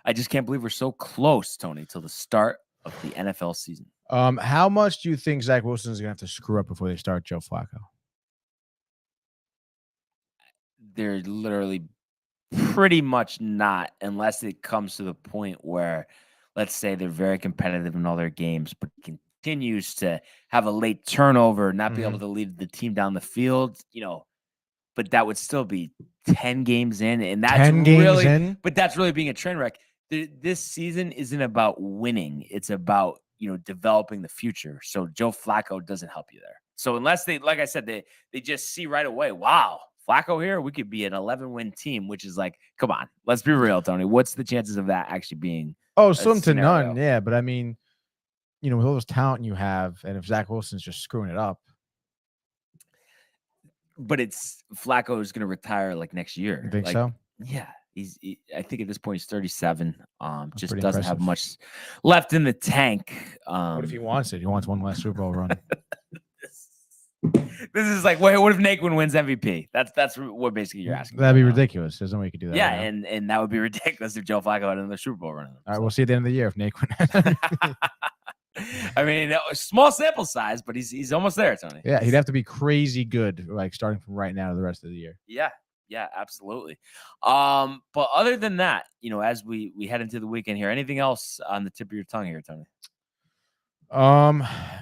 I just can't believe we're so close, Tony, till the start of the NFL season. How much do you think Zach Wilson is going to have to screw up before they start Joe Flacco? They're literally pretty much not, unless it comes to the point where, let's say, they're very competitive in all their games, but continues to have a late turnover, not be able to lead the team down the field, but that would still be 10 games in. And that's 10 games in? But that's really being a train wreck. This season isn't about winning. It's about, developing the future. So Joe Flacco doesn't help you there. So unless they, like I said, they just see right away, wow, Flacco here, we could be an 11-win team, which is like, come on, let's be real, Tony. What's the chances of that actually being? Slim to none. Yeah, but I mean, with all this talent you have, and if Zach Wilson's just screwing it up. But Flacco is going to retire like next year. You think so? Yeah. I think at this point he's 37. Just doesn't impressive. have much left in the tank. What if he wants it? He wants one last Super Bowl run. This is like, what if Naquin wins MVP? That's what basically you're asking. That'd be ridiculous. There's no way you could do that. Yeah, right and that would be ridiculous if Joe Flacco had another Super Bowl run. All right, we'll see at the end of the year if Naquin. I mean, small sample size, but he's almost there, Tony. Yeah, he'd have to be crazy good, like starting from right now to the rest of the year. Yeah, absolutely. But other than that, as we head into the weekend here, anything else on the tip of your tongue here, Tony?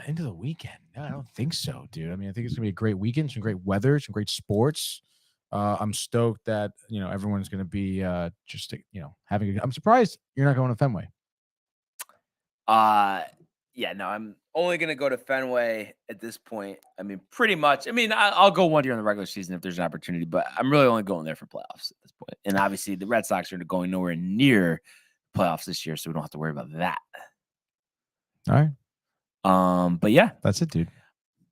Into the weekend? No, I don't think so, dude. I mean, I think it's gonna be a great weekend, some great weather, some great sports. I'm stoked that everyone's gonna be just having. I'm surprised you're not going to Fenway. Yeah, no, I'm only gonna go to Fenway at this point. I mean, pretty much. I mean, I'll go one year in the regular season if there's an opportunity, but I'm really only going there for playoffs at this point. And obviously, the Red Sox are going nowhere near playoffs this year, so we don't have to worry about that. All right. But yeah, that's it, dude.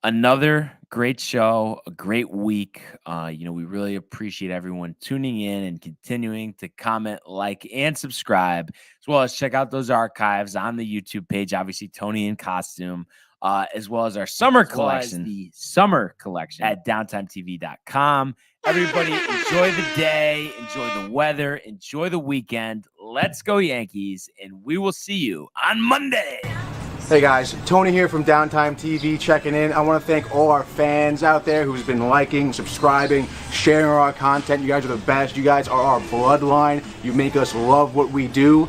Another great show, a great week. We really appreciate everyone tuning in and continuing to comment, like, and subscribe, as well as check out those archives on the YouTube page. Obviously, Tony in costume, as well as our summer collection, the summer collection at downtimetv.com. Everybody, enjoy the day, enjoy the weather, enjoy the weekend. Let's go Yankees, and we will see you on Monday. Hey guys, Tony here from Downtime TV checking in. I want to thank all our fans out there who's been liking, subscribing, sharing our content. You guys are the best. You guys are our bloodline. You make us love what we do.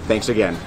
Thanks again.